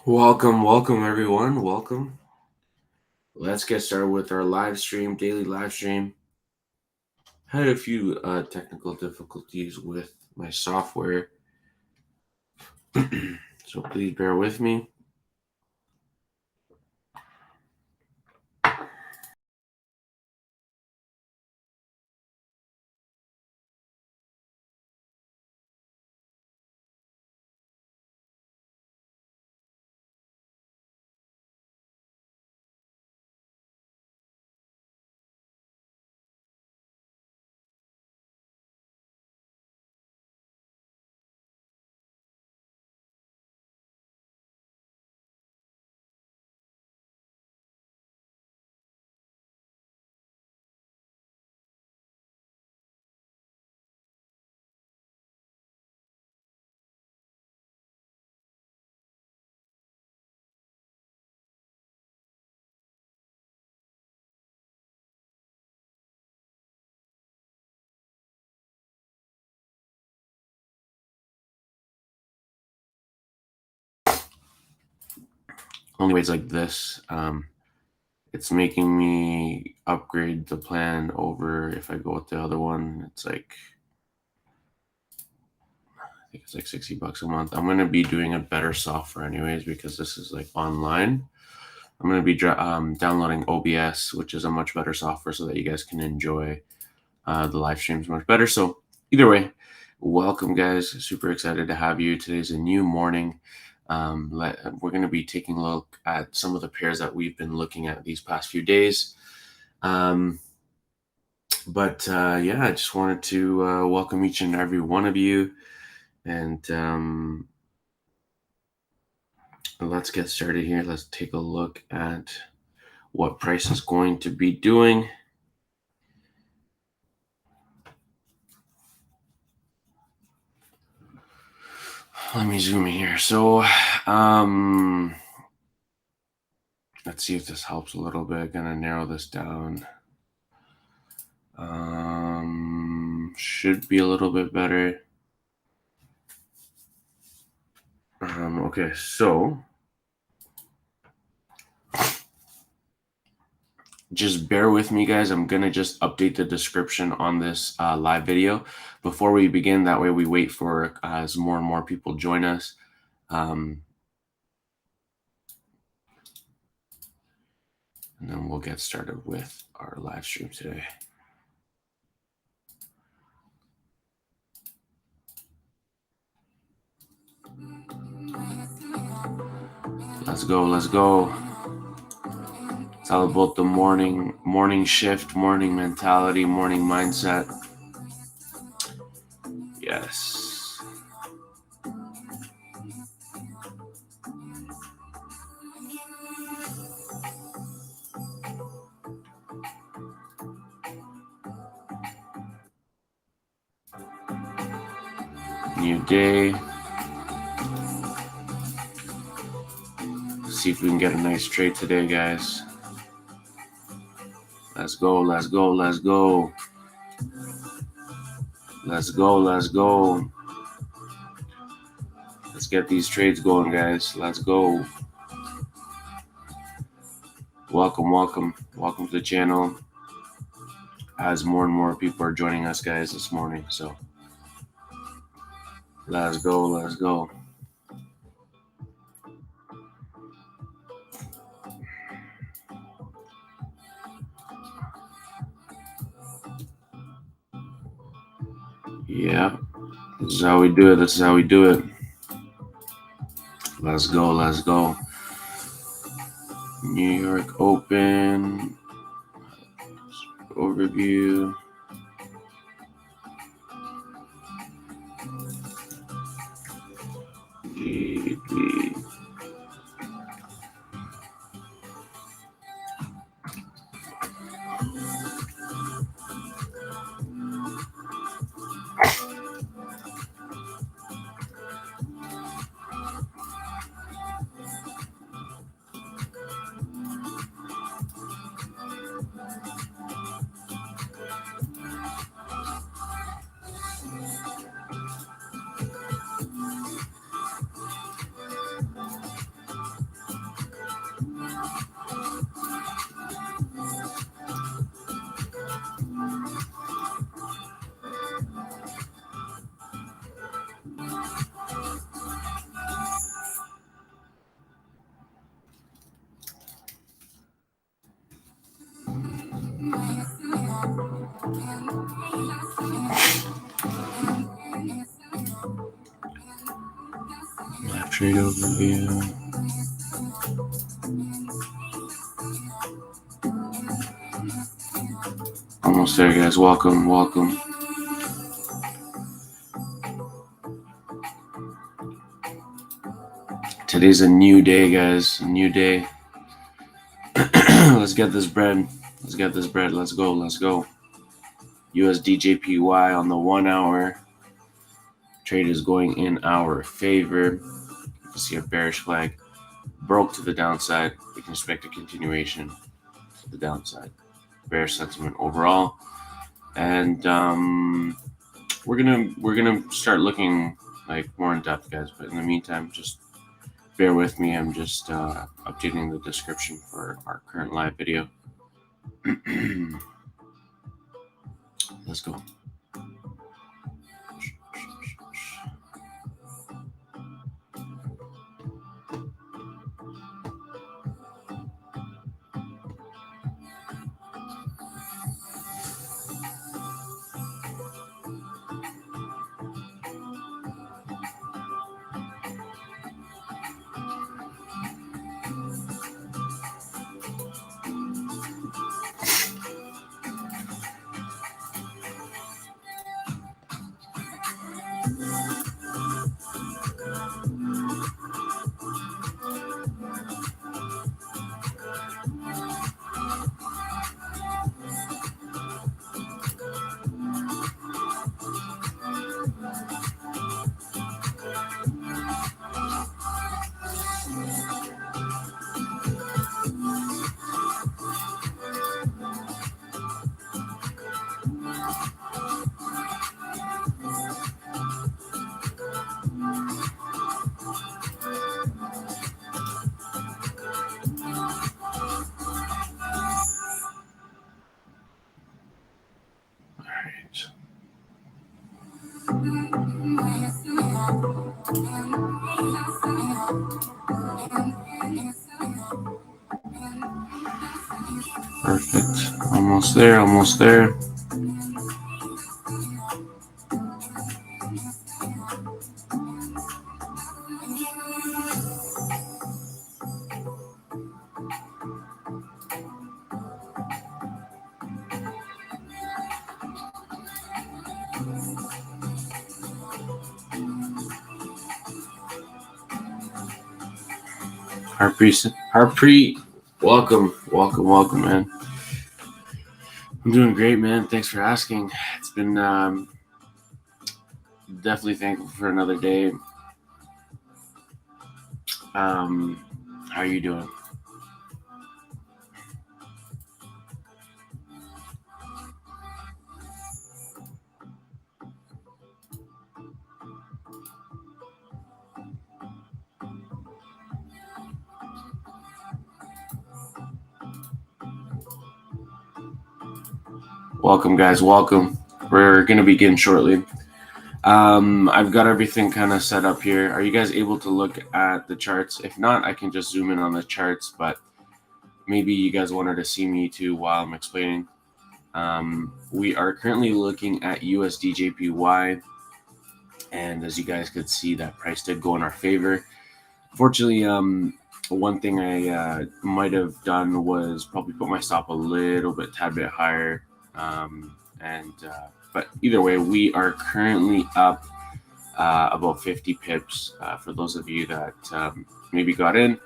Welcome everyone. Welcome. Let's get started with our live stream, daily live stream. Had a few technical difficulties with my software, so please bear with me. Only ways like this, it's making me upgrade the plan over. If I go with the other one, it's like I think it's like $60 a month. I'm gonna be doing a better software anyways because this is like online. I'm going to be downloading OBS, which is a much better software so that you guys can enjoy the live streams much better. So either way, welcome guys. Super excited to have you. Today's a new morning. We're going to be taking a look at some of the pairs that we've been looking at these past few days. Yeah, I just wanted to welcome each and every one of you. And let's get started here. Let's take a look at what price is going to be doing. Let me zoom in here. So, let's see if this helps a little bit. Gonna narrow this down. Should be a little bit better. Okay, so just bear with me, guys. I'm gonna just update the description on this live video before we begin. That way, we wait for as more and more people join us. And then we'll get started with our live stream today. Let's go. Let's go. It's all about the morning shift, morning mentality, morning mindset. Yes. New day. See if we can get a nice trade today, guys. Let's go, let's go, let's go. Let's go, let's go. Let's get these trades going, guys. Let's go. Welcome, welcome. Welcome to the channel. As more and more people are joining us, guys, this morning. So let's go, let's go. Yeah, this is how we do it. This is how we do it. Let's go, let's go. New York Open overview. trade overview. Almost there, guys. Welcome, welcome. Today's a new day, guys. A new day. Let's get this bread. Let's get this bread. Let's go. Let's go. USDJPY on the 1 hour. Trade is going in our favor. You can see a bearish flag. Broke to the downside. We can expect a continuation to the downside. Bearish sentiment overall. And we're gonna start looking like more in depth, guys. But in the meantime, just bear with me. I'm just updating the description for our current live video. Let's go. Perfect. Almost there, almost there. Harpreet, welcome, man. I'm doing great, man. Thanks for asking. It's been definitely thankful for another day. How are you doing? Welcome, guys. Welcome. We're going to begin shortly. I've got everything kind of set up here. Are you guys able to look at the charts? If not, I can just zoom in on the charts, but maybe you guys wanted to see me too while I'm explaining. We are currently looking at USDJPY, and as you guys could see, that price did go in our favor. Fortunately, one thing I might have done was probably put my stop a little bit, tad bit higher. But either way, we are currently up about 50 pips for those of you that maybe got in.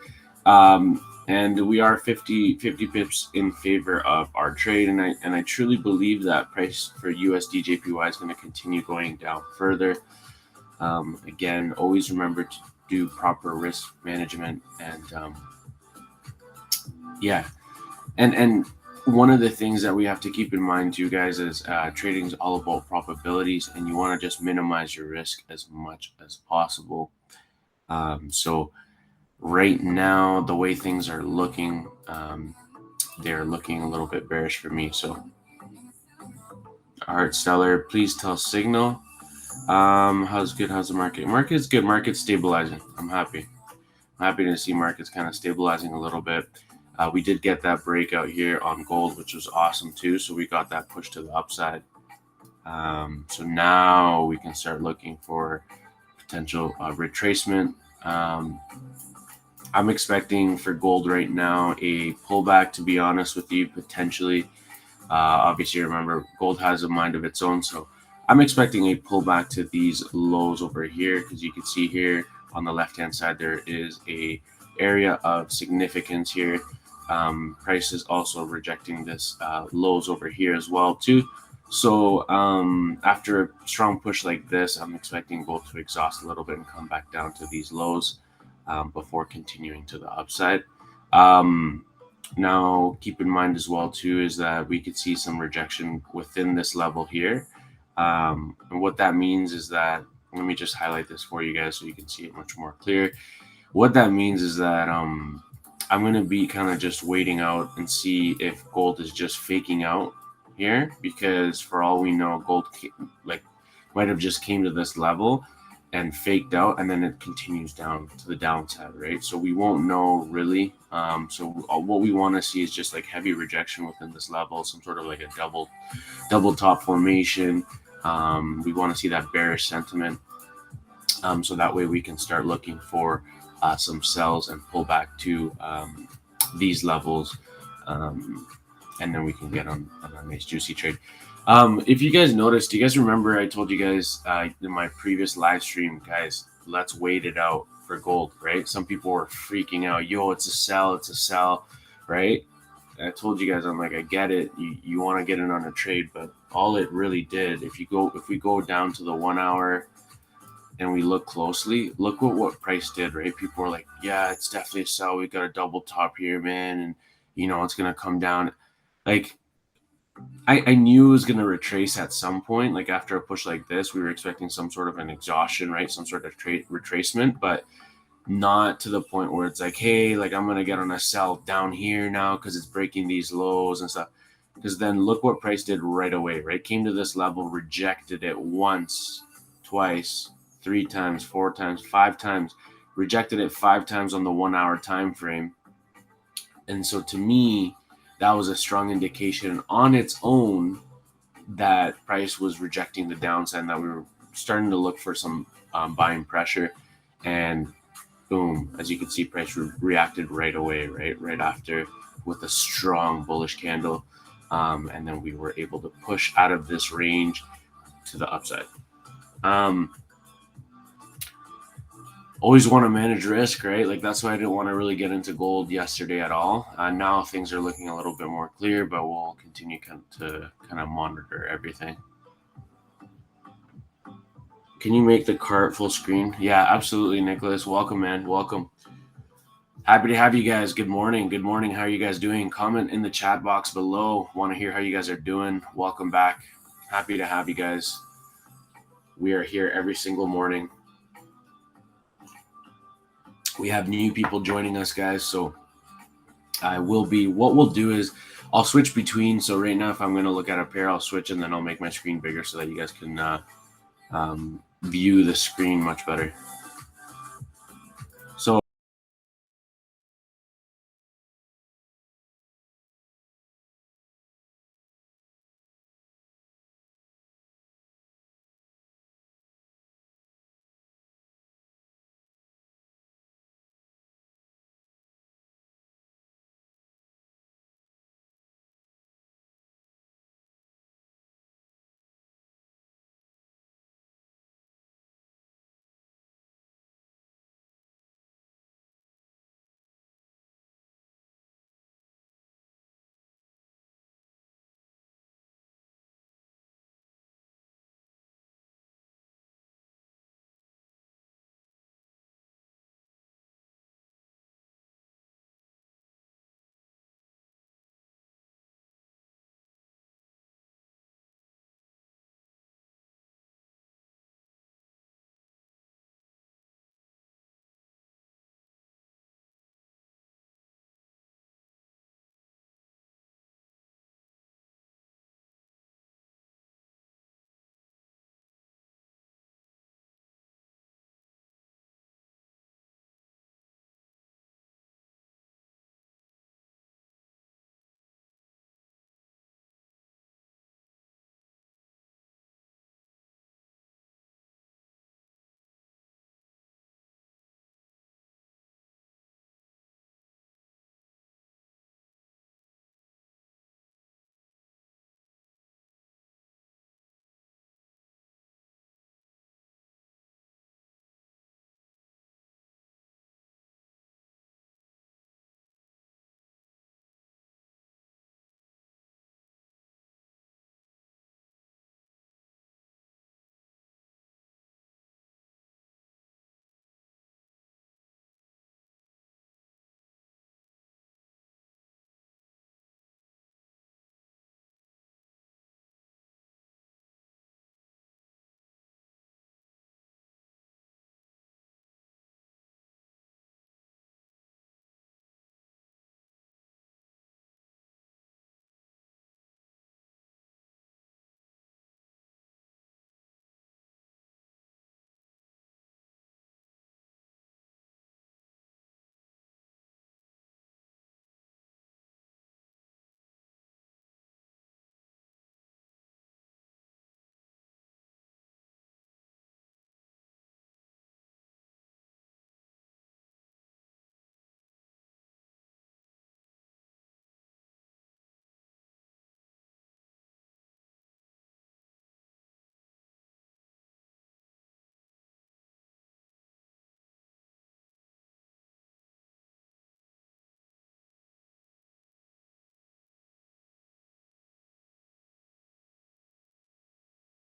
And we are 50 pips in favor of our trade. And I truly believe that price for USDJPY is going to continue going down further. Again, always remember to do proper risk management. And and one of the things that we have to keep in mind too, guys, is trading is all about probabilities, and you want to just minimize your risk as much as possible. So right now, the way things are looking, they're looking a little bit bearish for me. So Art Stellar, please tell Signal. How's good? How's the market? Market's good. Market's stabilizing. I'm happy to see markets kind of stabilizing a little bit. We did get that breakout here on gold, which was awesome too. So we got that push to the upside. So now we can start looking for potential retracement I'm expecting for gold right now a pullback, to be honest with you, potentially. Obviously, remember, gold has a mind of its own. So I'm expecting a pullback to these lows over here, because you can see here on the left-hand side, there is a area of significance here. Price is also rejecting this lows over here as well too. So after a strong push like this, I'm expecting gold to exhaust a little bit and come back down to these lows before continuing to the upside. Um, Now, keep in mind as well too is that we could see some rejection within this level here, and what that means is that, let me just highlight this for you guys so you can see it much more clear. What that means is that I'm going to be kind of just waiting out and see if gold is just faking out here, because for all we know, gold like might have just came to this level and faked out, and then it continues down to the downside, right? So we won't know really. So what we want to see is just like heavy rejection within this level, some sort of like a double top formation. We want to see that bearish sentiment, so that way we can start looking for some sells and pull back to these levels, um, and then we can get on a nice juicy trade. If you guys noticed, do you guys remember I told you guys in my previous live stream, guys, let's wait it out for gold, right? Some people were freaking out, yo, it's a sell, right? And I told you guys, I'm like, I get it, you want to get in on a trade, but all it really did, if we go down to the 1 hour and we look closely, look what price did, right? People were like, yeah, it's definitely a sell. We got a double top here, man. And, it's going to come down. Like, I knew it was going to retrace at some point. Like, after a push like this, we were expecting some sort of an exhaustion, right? Some sort of retracement, but not to the point where it's like, hey, like, I'm going to get on a sell down here now because it's breaking these lows and stuff. Because then look what price did right away, right? Came to this level, rejected it once, twice, 3 times, 4 times, 5 times, rejected it 5 times on the 1 hour time frame. And so to me, that was a strong indication on its own that price was rejecting the downside and that we were starting to look for some buying pressure. And boom, as you can see, price reacted right away, right after, with a strong bullish candle. And then we were able to push out of this range to the upside. Always want to manage risk, right? Like, that's why I didn't want to really get into gold yesterday at all. Now things are looking a little bit more clear, but we'll continue to kind of monitor everything. Can you make the cart full screen? Yeah, absolutely, Nicholas. Welcome, man. Welcome. Happy to have you guys. Good morning. Good morning. How are you guys doing? Comment in the chat box below. Want to hear how you guys are doing. Welcome back. Happy to have you guys. We are here every single morning. We have new people joining us, guys. So what we'll do is I'll switch between. So right now, if I'm going to look at a pair, I'll switch and then I'll make my screen bigger so that you guys can view the screen much better. So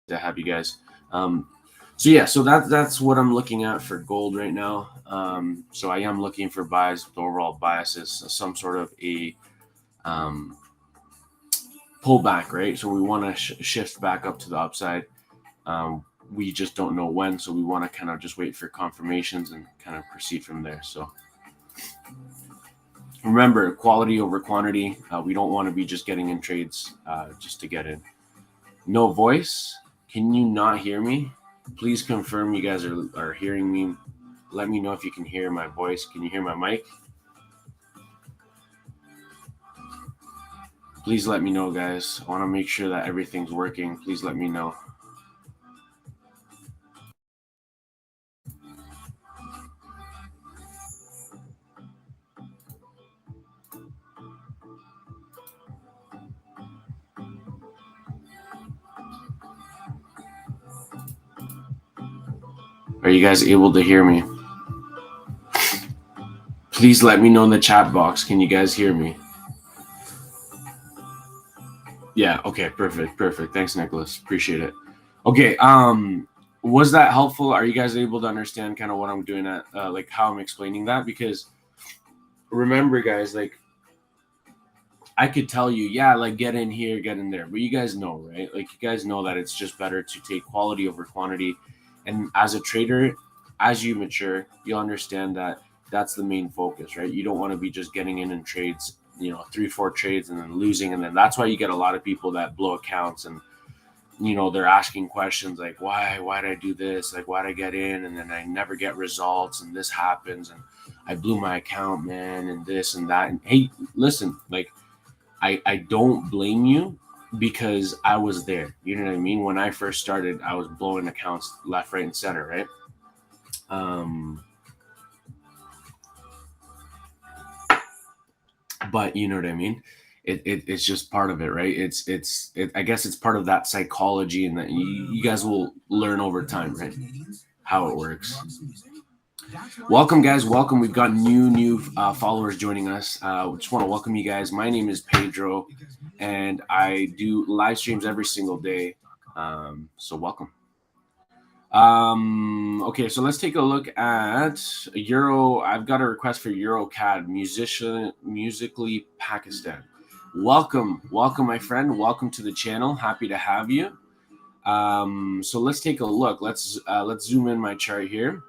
to have you guys. So yeah, so that's what I'm looking at for gold right now. So I am looking for buys with overall biases, some sort of a um, pullback, right? So we want to shift back up to the upside. We just don't know when, so we want to kind of just wait for confirmations and kind of proceed from there. So remember, quality over quantity. We don't want to be just getting in trades just to get in. No voice. Can you not hear me? Please confirm you guys are hearing me. Let me know if you can hear my voice. Can you hear my mic? Please let me know, guys. I want to make sure that everything's working. Please let me know. Are you guys able to hear me? Please let me know in the chat box. Can you guys hear me? Yeah, okay, perfect. Thanks, Nicholas. Appreciate it. Okay, was that helpful? Are you guys able to understand kind of what I'm doing at like how I'm explaining that? Because remember, guys, like I could tell you, yeah, like get in here, get in there. But you guys know, right? Like you guys know that it's just better to take quality over quantity. And as a trader, as you mature, you'll understand that that's the main focus, right? You don't want to be just getting in trades, 3, 4 trades and then losing. And then that's why you get a lot of people that blow accounts and they're asking questions like why did I do this, like why did I get in and then I never get results and this happens and I blew my account, man, and this and that. And hey, listen, like I don't blame you because I was there. You know what I mean? When I first started, I was blowing accounts left, right, and center, right? Um, but you know what I mean? It's just part of it, right? I guess it's part of that psychology, and that you guys will learn over time, right? How it works. Welcome, guys. Welcome. We've got new followers joining us. Just want to welcome you guys. My name is Pedro, and I do live streams every single day. So welcome. Okay, so let's take a look at Euro. I've got a request for EuroCAD musically Pakistan. Welcome, my friend. Welcome to the channel. Happy to have you. So let's take a look. Let's zoom in my chart here.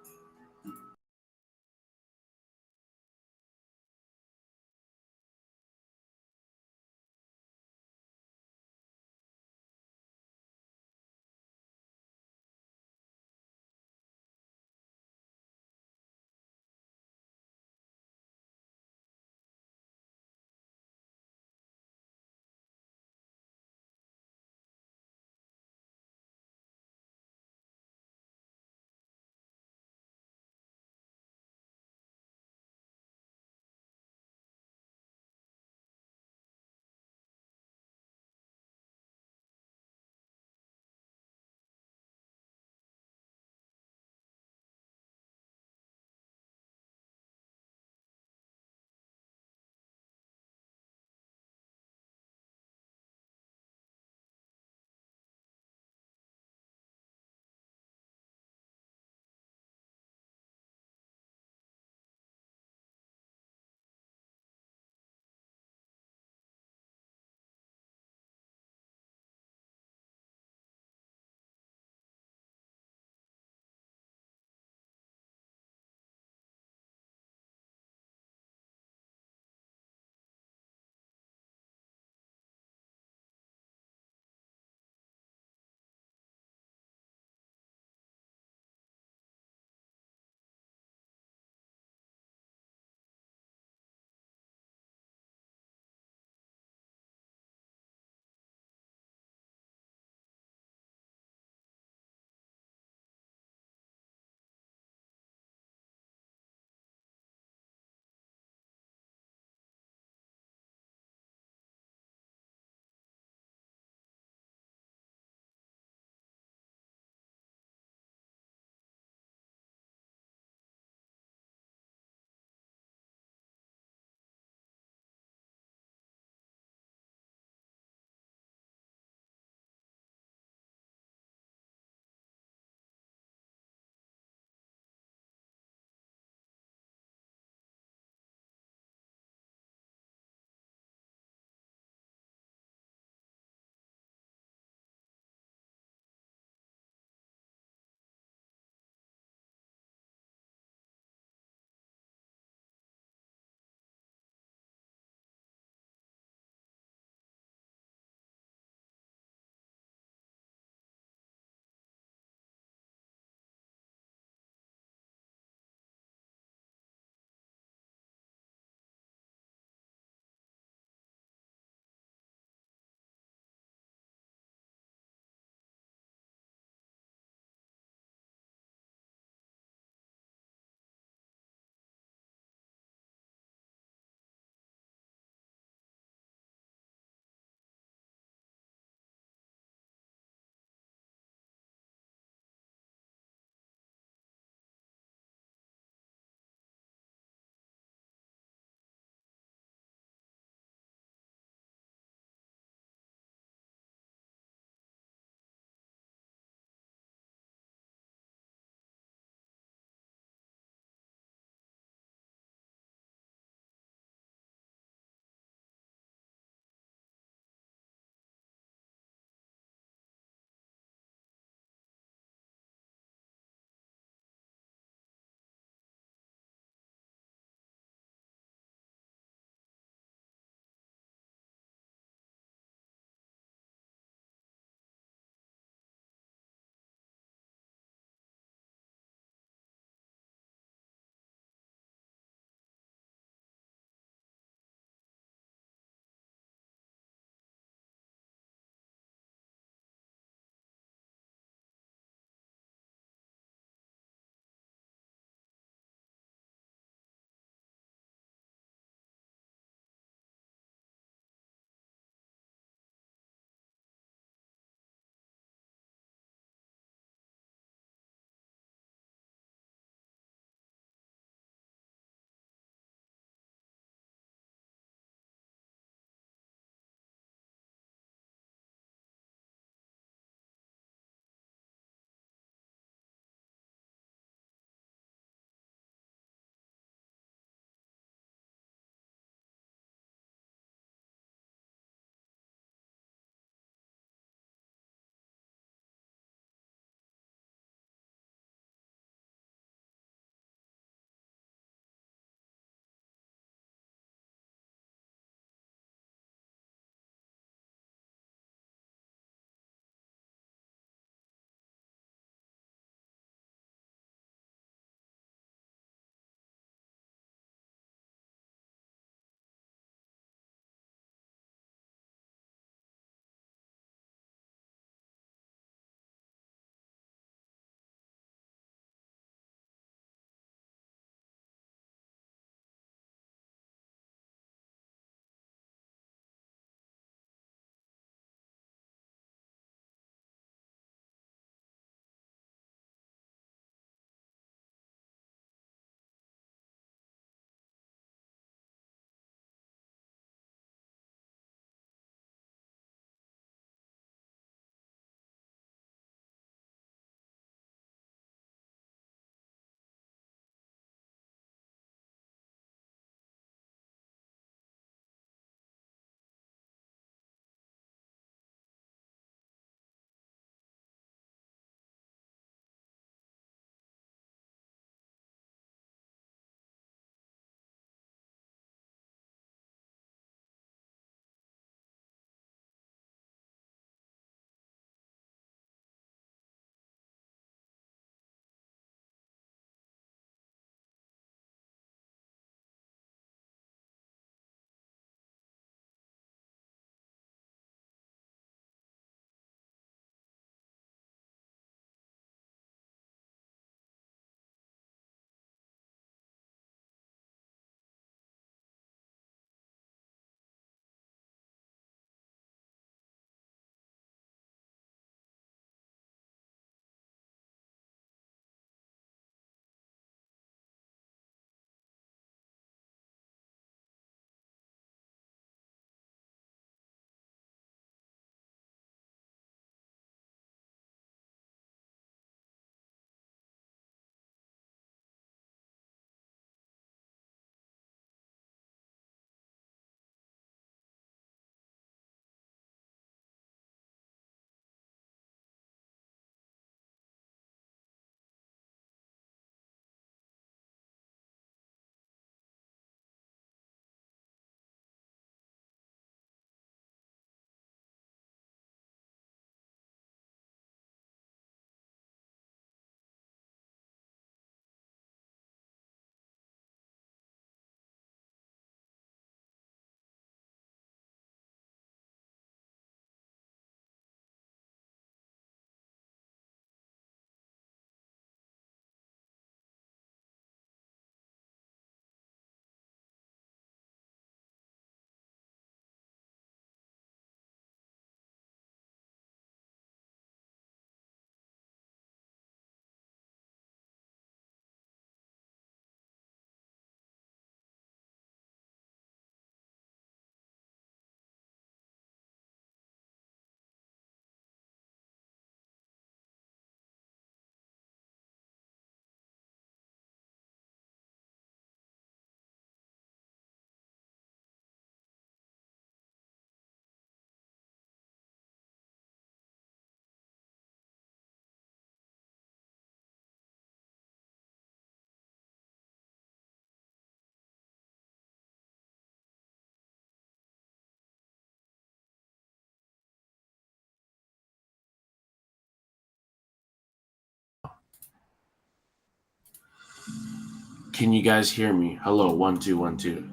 Can you guys hear me? Hello, 1 2 1 2.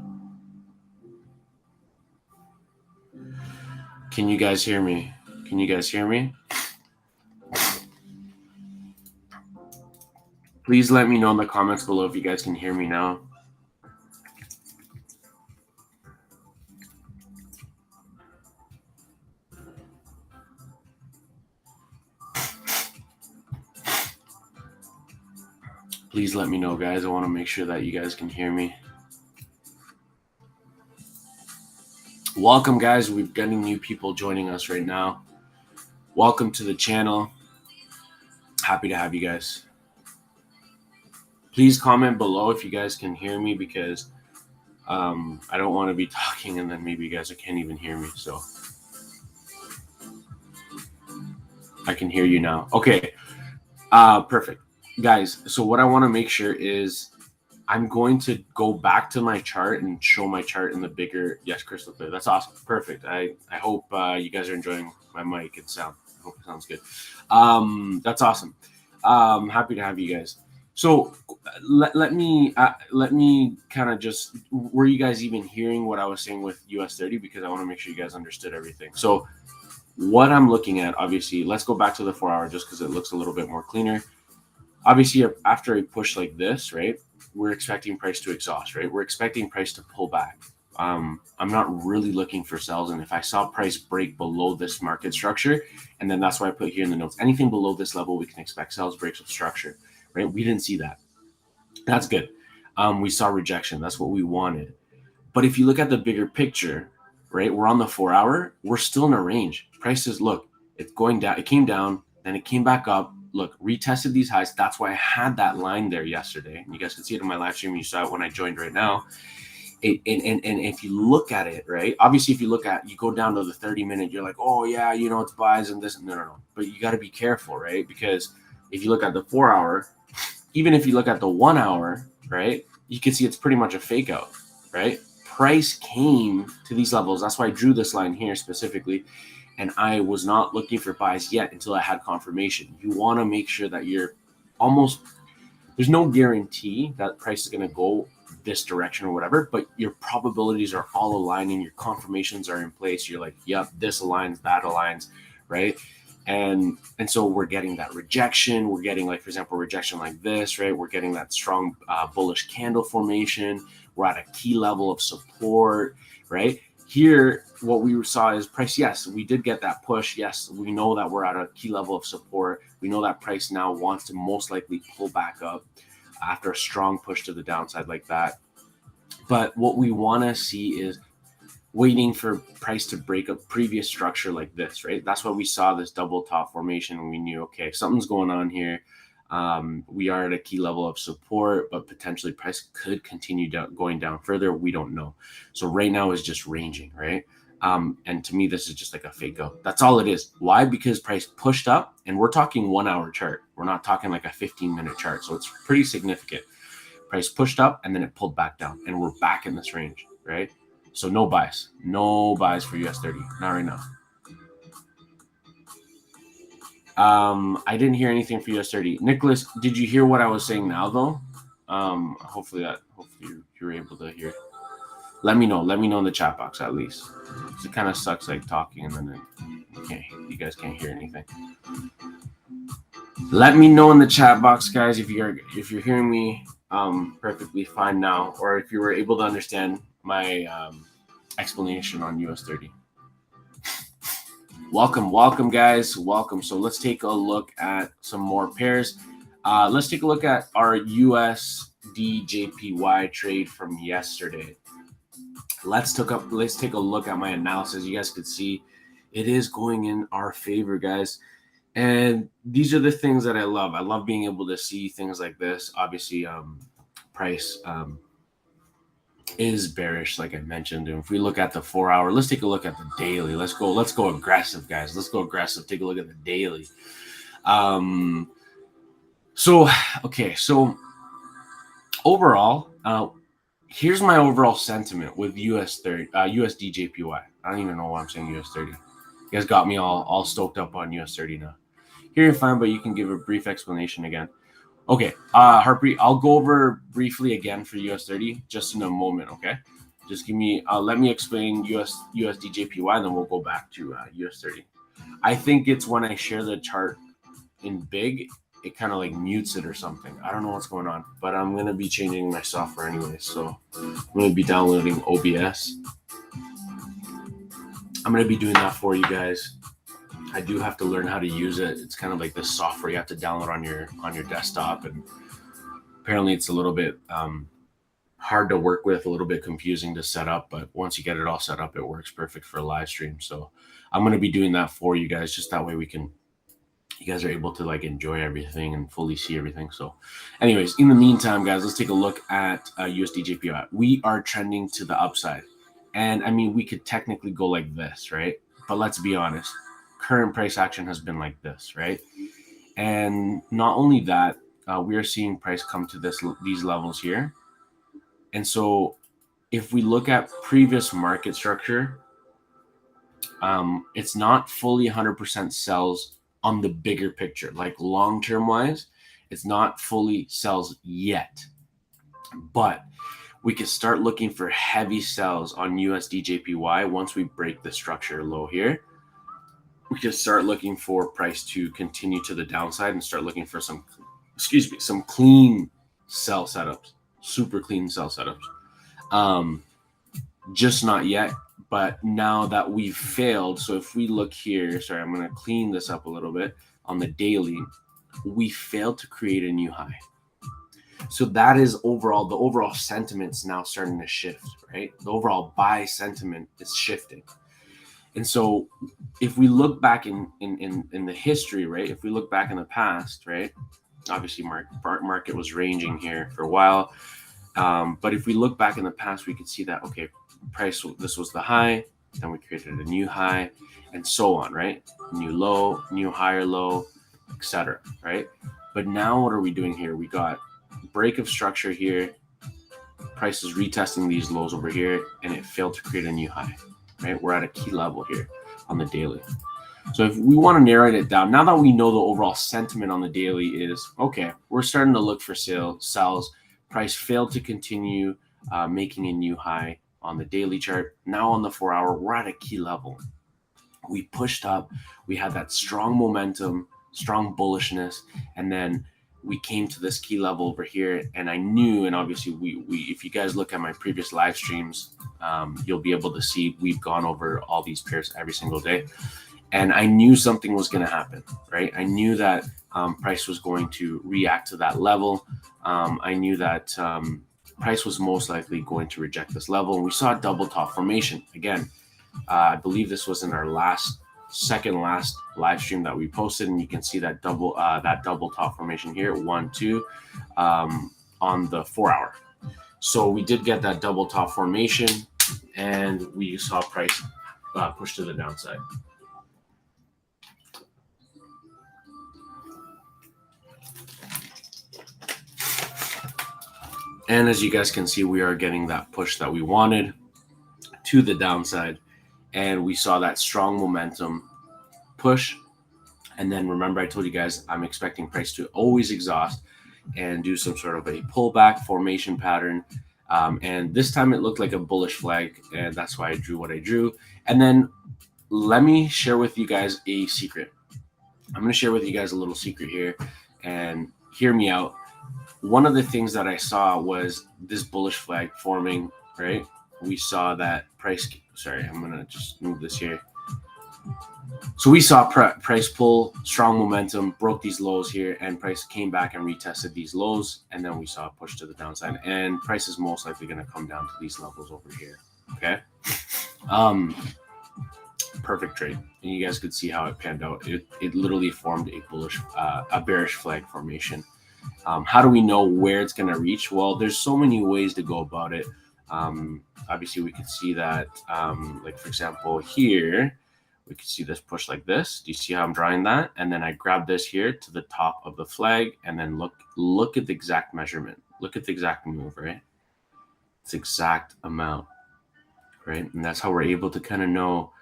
Can you guys hear me? Can you guys hear me? Please let me know in the comments below if you guys can hear me now. Please let me know, guys. I want to make sure that you guys can hear me. Welcome, guys. We're getting new people joining us right now. Welcome to the channel. Happy to have you guys. Please comment below if you guys can hear me, because I don't want to be talking and then maybe you guys can't even hear me. So I can hear you now. Okay. Perfect. Guys, so what I want to make sure is I'm going to go back to my chart and show my chart in the bigger. Yes, crystal clear. That's awesome. Perfect. I hope you guys are enjoying my mic and sound. I hope it sounds good. That's awesome. Happy to have you guys. So let me kind of just, were you guys even hearing what I was saying with US 30? Because I want to make sure you guys understood everything. So what I'm looking at, obviously, let's go back to the 4 hour just because it looks a little bit more cleaner. Obviously, after a push like this, right, we're expecting price to exhaust, right? We're expecting price to pull back. I'm not really looking for sells. And if I saw price break below this market structure, and then that's why I put here in the notes, anything below this level, we can expect sells, breaks of structure, right? We didn't see that. That's good. We saw rejection. That's what we wanted. But if you look at the bigger picture, right, we're on the 4 hour, we're still in a range. Prices, look, it's going down. It came down, then it came back up. Look, retested these highs. That's why I had that line there yesterday. And you guys can see it in my live stream. You saw it when I joined right now. And if you look at it, right, obviously, if you go down to the 30-minute, you're like, oh, yeah, it's buys and this. No. But you got to be careful, right? Because if you look at the 4 hour, even if you look at the 1 hour, right, you can see it's pretty much a fake out, right? Price came to these levels. That's why I drew this line here specifically. And I was not looking for buys yet until I had confirmation. You want to make sure that you're there's no guarantee that price is going to go this direction or whatever, but your probabilities are all aligning. Your confirmations are in place. You're like, yep, this aligns, that aligns, right? And so we're getting that rejection. We're getting, like, for example, rejection like this, right? We're getting that strong bullish candle formation. We're at a key level of support, right? Here, what we saw is price. Yes, we did get that push. Yes, we know that we're at a key level of support. We know that price now wants to most likely pull back up after a strong push to the downside like that. But what we want to see is waiting for price to break a previous structure like this, right? That's why we saw this double top formation and we knew, okay, something's going on here. We are at a key level of support, but potentially price could continue going down further. We don't know. So right now is just ranging, right? And to me, this is just like a fake out. That's all it is. Why? Because price pushed up, and we're talking 1 hour chart. We're not talking like a 15-minute chart. So it's pretty significant. Price pushed up and then it pulled back down, and we're back in this range, right? So no buys for US 30, not right now. I didn't hear anything for US 30. Nicholas, did you hear what I was saying now though? Hopefully you were able to hear. Let me know in the chat box at least. It kind of sucks like talking and then you guys can't hear anything. Let me know in the chat box, guys, if you're hearing me perfectly fine now, or if you were able to understand my explanation on US 30. Welcome, guys. Welcome. So let's take a look at some more pairs. Let's take a look at our USD JPY trade from yesterday. Let's take a look at my analysis. You guys could see it is going in our favor, guys. And these are the things that I love. I love being able to see things like this. Obviously, price is bearish, like I mentioned. And if we look at the 4 hour, let's take a look at the daily. Let's go aggressive, guys. Let's go aggressive. Take a look at the daily. So overall, here's my overall sentiment with USD JPY. I don't even know why I'm saying US 30. You guys got me all stoked up on US 30 now. Here you're fine, but you can give a brief explanation again. Okay, Harpreet, I'll go over briefly again for US30 just in a moment. Okay, just give me let me explain USD JPY, and then we'll go back to US30. I think it's when I share the chart in big, it kind of like mutes it or something. I don't know what's going on, but I'm gonna be changing my software anyway, so I'm gonna be downloading OBS. I'm gonna be doing that for you guys. I do have to learn how to use it. It's kind of like this software you have to download on your desktop, and apparently it's a little bit hard to work with, a little bit confusing to set up, but once you get it all set up, it works perfect for a live stream. So I'm going to be doing that for you guys, just that way you guys are able to like enjoy everything and fully see everything. So anyways, in the meantime, guys, let's take a look at USD JPY. We are trending to the upside, and I mean, we could technically go like this, right? But let's be honest, current price action has been like this, right? And not only that, we are seeing price come to these levels here. And so if we look at previous market structure, it's not fully 100% sells on the bigger picture, like long-term wise, it's not fully sells yet. But we can start looking for heavy sells on USD JPY once we break the structure low here. We can start looking for price to continue to the downside and start looking for some clean sell setups, super clean sell setups. Just not yet, but now that we've failed, so if we look here, sorry, I'm going to clean this up a little bit on the daily, we failed to create a new high. So that is overall, the overall sentiment's now starting to shift, right? The overall buy sentiment is shifting. And so if we look back in the history, right, if we look back in the past, right, obviously market was ranging here for a while. But if we look back in the past, we could see that, okay, price, this was the high, then we created a new high, and so on, right? New low, new higher low, etc., right? But now what are we doing here? We got break of structure here, price is retesting these lows over here, and it failed to create a new high, right? We're at a key level here on the daily. So if we want to narrow it down, now that we know the overall sentiment on the daily is, okay, we're starting to look for sells, price failed to continue making a new high on the daily chart. Now on the 4 hour, we're at a key level. We pushed up, we had that strong momentum, strong bullishness, and then we came to this key level over here. And I knew, and obviously we if you guys look at my previous live streams, you'll be able to see we've gone over all these pairs every single day. And I knew something was going to happen, right? I knew that price was going to react to that level. I knew that price was most likely going to reject this level. And we saw a double top formation. Again, I believe this was in our second last live stream that we posted. And you can see that double top formation here, 1, 2, on the 4 hour. So we did get that double top formation, and we saw price push to the downside. And as you guys can see, we are getting that push that we wanted to the downside. And we saw that strong momentum push. And then remember, I told you guys, I'm expecting price to always exhaust and do some sort of a pullback formation pattern. And this time it looked like a bullish flag, and that's why I drew what I drew. And then let me share with you guys a secret. I'm going to share with you guys a little secret here, and hear me out. One of the things that I saw was this bullish flag forming, right? We saw that price, sorry, I'm going to just move this here. So we saw price pull, strong momentum, broke these lows here, and price came back and retested these lows, and then we saw a push to the downside, and price is most likely going to come down to these levels over here, okay? Perfect trade, and you guys could see how it panned out. It literally formed a bearish flag formation. How do we know where it's going to reach? Well, there's so many ways to go about it. Obviously, we could see that, like for example, here, we could see this push like this. Do you see how I'm drawing that? And then I grab this here to the top of the flag, and then look at the exact measurement. Look at the exact move, right? It's exact amount, right? And that's how we're able to kind of know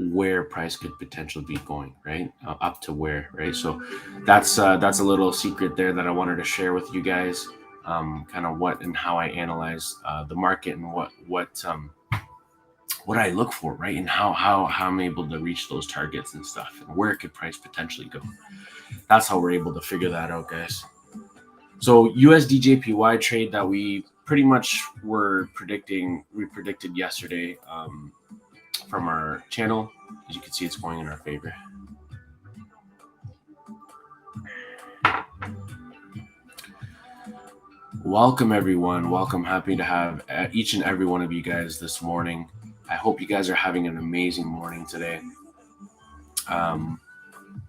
where price could potentially be going, right? Up to where, right? So that's a little secret there that I wanted to share with you guys, kind of what and how I analyze the market and what I look for, right? And how I'm able to reach those targets and stuff, and where could price potentially go. That's how we're able to figure that out, guys. So USD/JPY trade that we pretty much we predicted yesterday from our channel. As you can see, it's going in our favor. Welcome, everyone. Welcome. Happy to have each and every one of you guys this morning. I hope you guys are having an amazing morning today.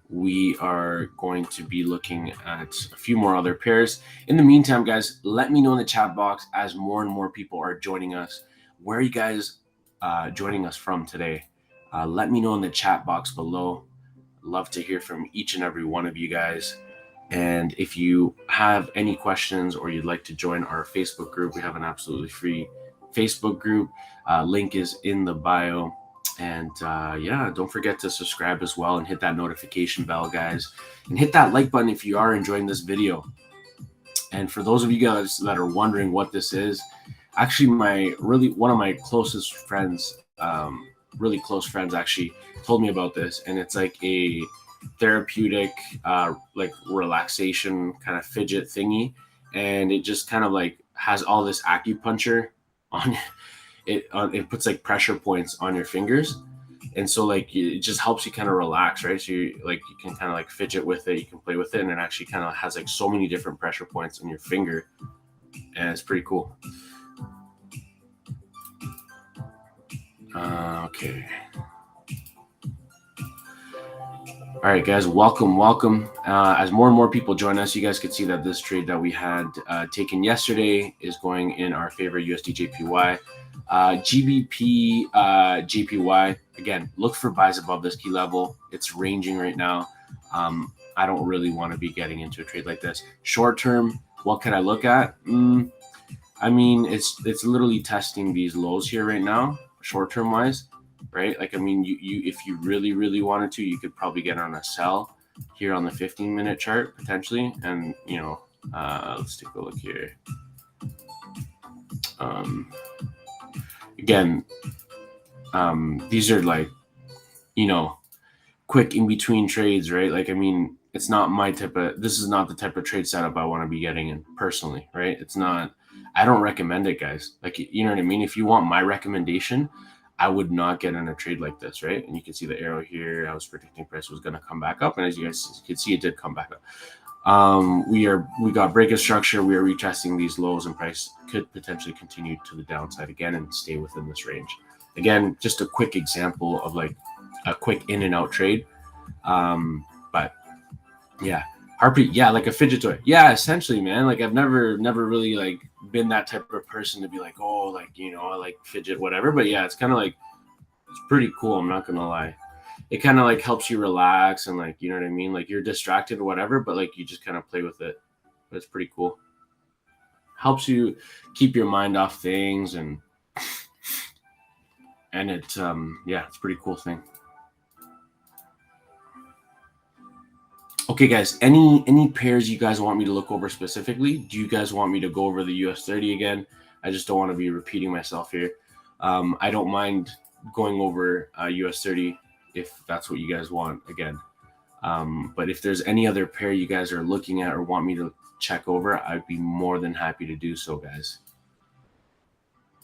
We are going to be looking at a few more other pairs. In the meantime, guys, let me know in the chat box as more and more people are joining us. Where are you guys joining us from today? Let me know in the chat box below. Love to hear from each and every one of you guys. And if you have any questions or you'd like to join our Facebook group, we have an absolutely free Facebook group. Link is in the bio. And yeah, don't forget to subscribe as well and hit that notification bell, guys. And hit that like button if you are enjoying this video. And for those of you guys that are wondering what this is, actually one of my closest friends, really close friends actually told me about this. And it's like a therapeutic like relaxation kind of fidget thingy, and it just kind of like has all this acupuncture on it. It puts like pressure points on your fingers, and so like it just helps you kind of relax, right? So you can kind of like fidget with it, you can play with it, and it actually kind of has like so many different pressure points on your finger, and it's pretty cool. Okay. All right, guys, welcome. As more and more people join us, you guys can see that this trade that we had taken yesterday is going in our favor. USD/JPY, GBP, JPY. Again, look for buys above this key level. It's ranging right now. I don't really want to be getting into a trade like this. Short term, what can I look at? I mean, it's literally testing these lows here right now, short term wise. Right? Like, I mean, you if you really wanted to, you could probably get on a sell here on the 15-minute chart potentially. And, you know, let's take a look here. Again, these are like, you know, quick in between trades, right? Like, I mean, it's not this is not the type of trade setup I want to be getting in personally, right? It's not, I don't recommend it, guys. Like, you know what I mean? If you want my recommendation, I would not get in a trade like this, right? And you can see the arrow here. I was predicting price was going to come back up, and as you guys can see, it did come back up. We got breakout structure. We are retesting these lows, and price could potentially continue to the downside again and stay within this range. Again, just a quick example of like a quick in and out trade. But yeah, Harpreet, yeah, like a fidget toy. Yeah, essentially, man. Like, I've never really like been that type of person to be like, oh, like, you know, I like fidget, whatever. But yeah, it's kind of like, it's pretty cool. I'm not gonna lie. It kind of like helps you relax and like, you know what I mean? Like, you're distracted or whatever, but like you just kind of play with it. But it's pretty cool. Helps you keep your mind off things, and it yeah, it's a pretty cool thing. Okay, guys, any pairs you guys want me to look over specifically? Do you guys want me to go over the US 30 again? I just don't want to be repeating myself here. I don't mind going over US 30 if that's what you guys want again. But if there's any other pair you guys are looking at or want me to check over, I'd be more than happy to do so, guys.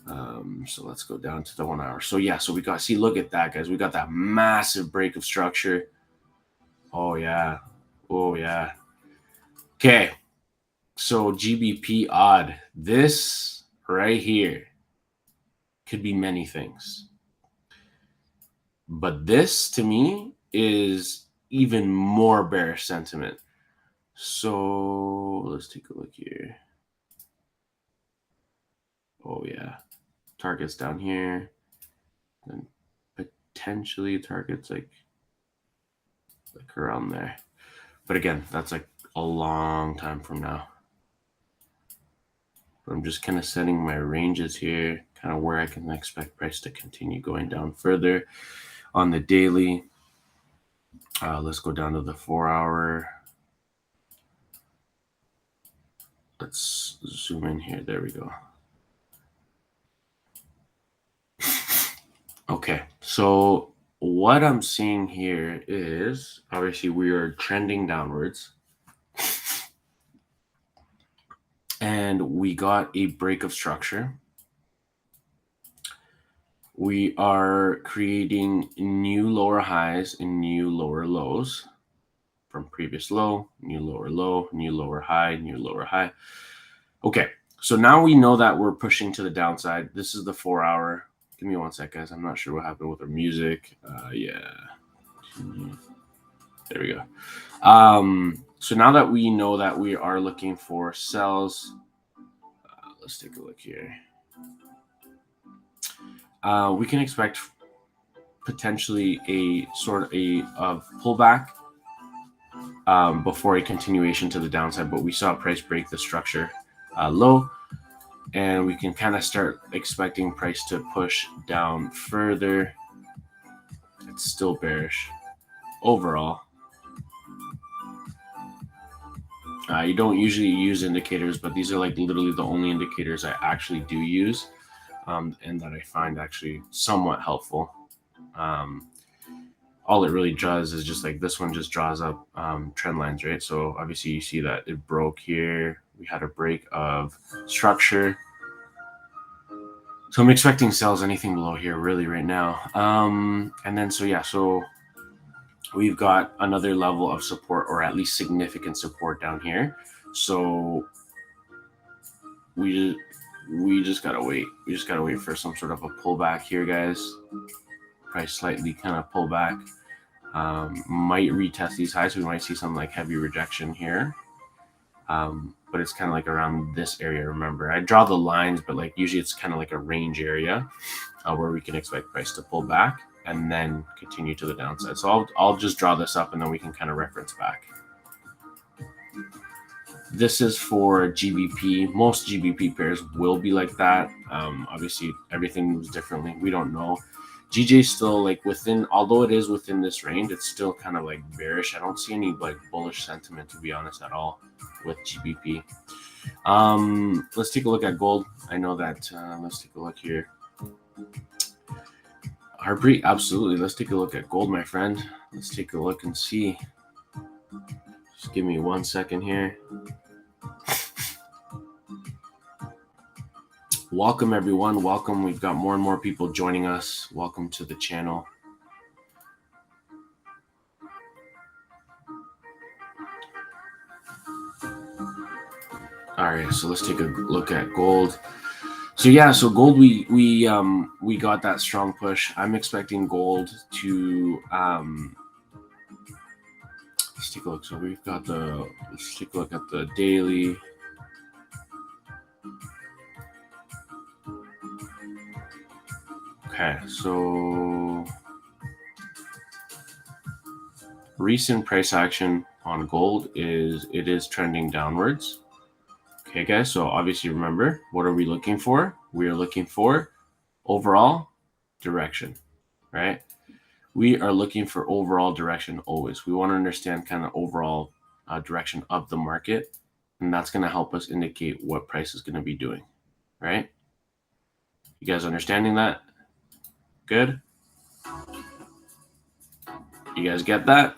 So let's go down to the 1 hour. So yeah, so look at that, guys. We got that massive break of structure. Oh yeah. Oh yeah. Okay. So GBP odd. This right here could be many things. But this to me is even more bearish sentiment. So let's take a look here. Oh yeah. Targets down here. And potentially targets like around there. But again, that's like a long time from now. But I'm just kind of setting my ranges here, kind of where I can expect price to continue going down further. On the daily, let's go down to the 4-hour. Let's zoom in here. There we go. Okay, so what I'm seeing here is obviously we are trending downwards. And we got a break of structure. We are creating new lower highs and new lower lows from previous low, new lower high, new lower high. Okay, so now we know that we're pushing to the downside. This is the 4-hour. Give me one sec, guys. I'm not sure what happened with our music. Yeah. There we go. So now that we know that we are looking for sells, let's take a look here. We can expect potentially a sort of pullback before a continuation to the downside, but we saw price break the structure low, and we can kind of start expecting price to push down further. It's still bearish overall. You don't usually use indicators, but these are like literally the only indicators I actually do use, and that I find actually somewhat helpful. All it really does is just like this one just draws up trend lines, right? So obviously you see that it broke here. We had a break of structure. So I'm expecting sells anything below here really right now. And then so we've got another level of support, or at least significant support down here. So we just gotta wait. We just gotta wait for some sort of a pullback here, guys. Price slightly kind of pull back. Might retest these highs. We might see some like heavy rejection here. But it's kind of like around this area. Remember, I draw the lines, but like usually it's kind of like a range area where we can expect price to pull back and then continue to the downside. So I'll just draw this up and then we can kind of reference back. This is for GBP. Most GBP pairs will be like that. Obviously, everything moves differently. We don't know. GJ still like within, although it is within this range, it's still kind of like bearish. I don't see any like bullish sentiment, to be honest, at all with GBP. Let's take a look at gold. I know that. Let's take a look here. Harpreet, absolutely. Let's take a look at gold, my friend. Let's take a look and see. Just give me 1 second here. Welcome, everyone. Welcome. We've got more and more people joining us. Welcome to the channel. All right, so let's take a look at gold. So yeah, so gold, we got that strong push. I'm expecting gold to let's take a look. So we've got let's take a look at the daily. Okay, so recent price action on gold is trending downwards. Okay, guys, so obviously remember, what are we looking for? We are looking for overall direction, right? We are looking for overall direction always. We want to understand kind of overall direction of the market, and that's going to help us indicate what price is going to be doing, right? You guys understanding that? Good? You guys get that?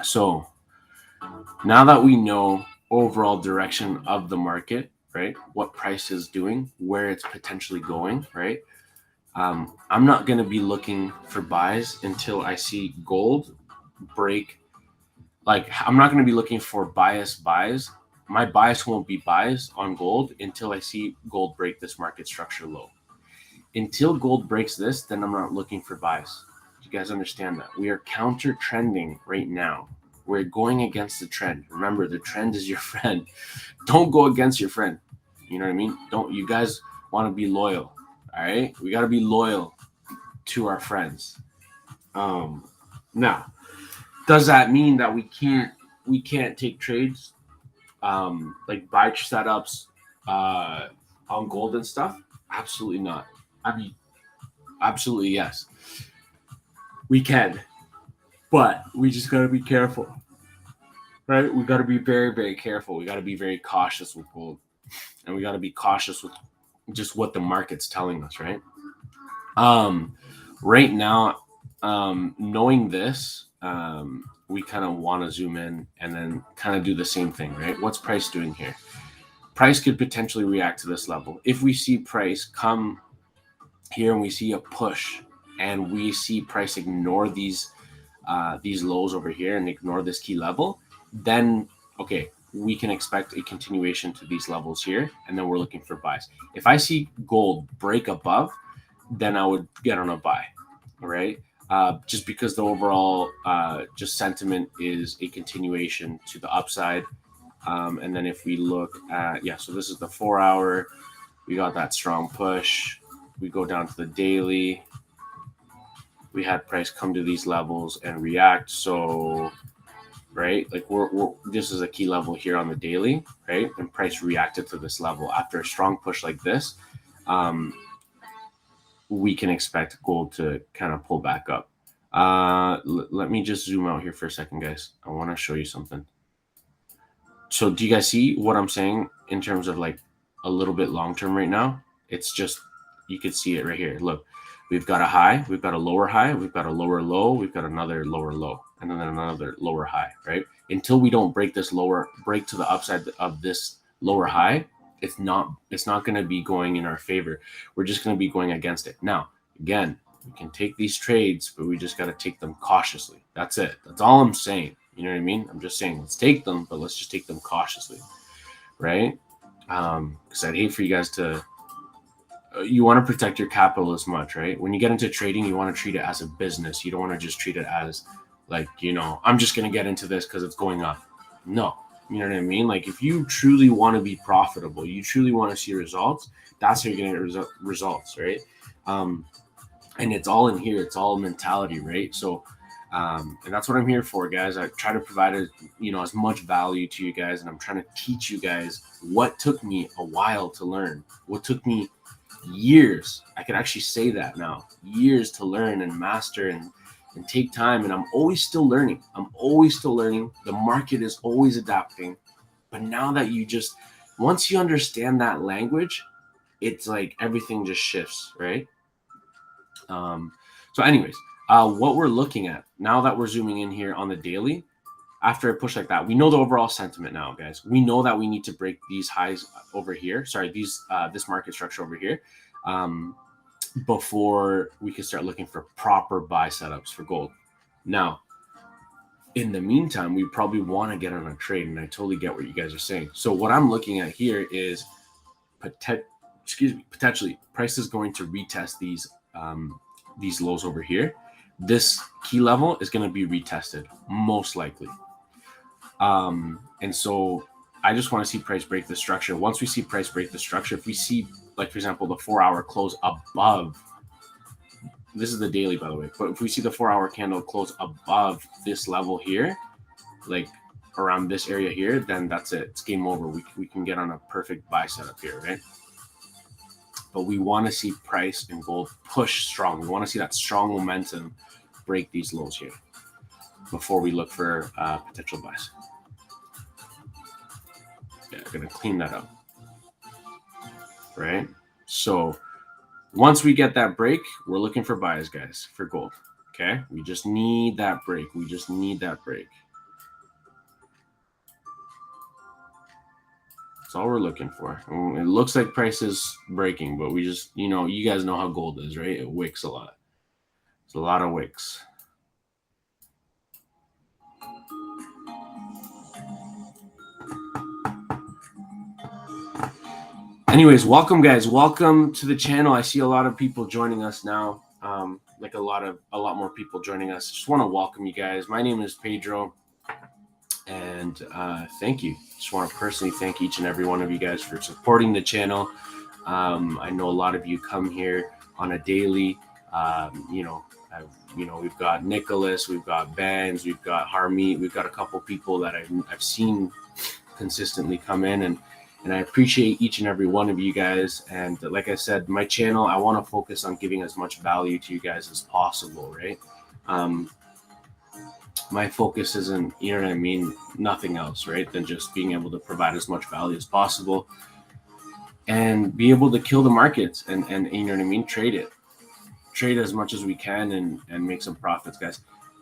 So now that we know overall direction of the market, right? What price is doing, where it's potentially going, right? I'm not going to be looking for buys until I see gold break. Like, I'm not going to be looking for bias buys. My bias won't be buys on gold until I see gold break this market structure low. Until gold breaks this, then I'm not looking for buys. You guys understand that? We are counter trending right now. We're going against the trend. Remember, the trend is your friend. Don't go against your friend. You know what I mean? You guys want to be loyal. All right? We got to be loyal to our friends. Now, does that mean that we can't take trades like buy setups on gold and stuff? Absolutely not. I mean, absolutely yes. We can, but we just got to be careful, right? We got to be very, very careful. We got to be very cautious with gold, and we got to be cautious with just what the market's telling us, right? Right now, knowing this, we kind of want to zoom in and then kind of do the same thing, right? What's price doing here? Price could potentially react to this level. If we see price come here and we see a push and we see price ignore these lows over here and ignore this key level, then okay, we can expect a continuation to these levels here, and then we're looking for buys. If I see gold break above, then I would get on a buy, right? Just because the overall just sentiment is a continuation to the upside. And then if we look at, so this is the 4 hour, we got that strong push. We go down to the daily. We had price come to these levels and react. So, right, like we're this is a key level here on the daily, right? And price reacted to this level after a strong push like this. We can expect gold to kind of pull back up. Let me just zoom out here for a second, guys. I want to show you something. So do you guys see what I'm saying in terms of like a little bit long term right now? It's just, you can see it right here. Look, we've got a high, we've got a lower high, we've got a lower low, we've got another lower low, and then another lower high, right? Until we don't break this break to the upside of this lower high, it's not going to be going in our favor. We're just going to be going against it. Now, again, we can take these trades, but we just got to take them cautiously. That's it. That's all I'm saying. You know what I mean? I'm just saying, let's take them, but let's just take them cautiously, right? Because I'd hate for you guys to, you want to protect your capital as much, right? When you get into trading, you want to treat it as a business. You don't want to just treat it as like, I'm just going to get into this because it's going up. No, you know what I mean? Like if you truly want to be profitable, you truly want to see results, that's how you're going to get results, right? And it's all in here. It's all mentality, right? So, and that's what I'm here for, guys. I try to provide as much value to you guys, and I'm trying to teach you guys what took me a while to learn, what took me years. I can actually say that now, years to learn and master and take time. And I'm always still learning. The market is always adapting. But now that once you understand that language, it's like everything just shifts, right? So anyways, what we're looking at now that we're zooming in here on the daily, after a push like that, we know the overall sentiment now, guys. We know that we need to break these highs over here. Sorry, this market structure over here, before we can start looking for proper buy setups for gold. Now, in the meantime, we probably want to get on a trade, and I totally get what you guys are saying. So what I'm looking at here is potentially price is going to retest these lows over here. This key level is going to be retested, most likely. And so I just want to see price break the structure. Once we see price break the structure, if we see, like, for example, the 4 hour close above, this is the daily, by the way, but if we see the 4 hour candle close above this level here, like around this area here, then that's it. It's game over. We can get on a perfect buy setup here, right? But we want to see price and gold push strong. We want to see that strong momentum break these lows here before we look for potential buys. Yeah, I'm going to clean that up. Right? So once we get that break, we're looking for buys, guys, for gold. Okay? We just need that break. That's all we're looking for. It looks like price is breaking, but we just, you guys know how gold is, right? It wicks a lot. It's a lot of wicks. Anyways, welcome, guys. Welcome to the channel. I see a lot of people joining us now. Like a lot more people joining us. Just want to welcome you guys. My name is Pedro, and thank you. Just want to personally thank each and every one of you guys for supporting the channel. I know a lot of you come here on a daily. We've got Nicholas, we've got Benz, we've got Harmeet, we've got a couple people that I've seen consistently come in, and I appreciate each and every one of you guys. And like I said, my channel, I want to focus on giving as much value to you guys as possible, right? My focus isn't, you know what I mean, nothing else, right, than just being able to provide as much value as possible and be able to kill the markets and you know what I mean, trade as much as we can and make some profits, guys.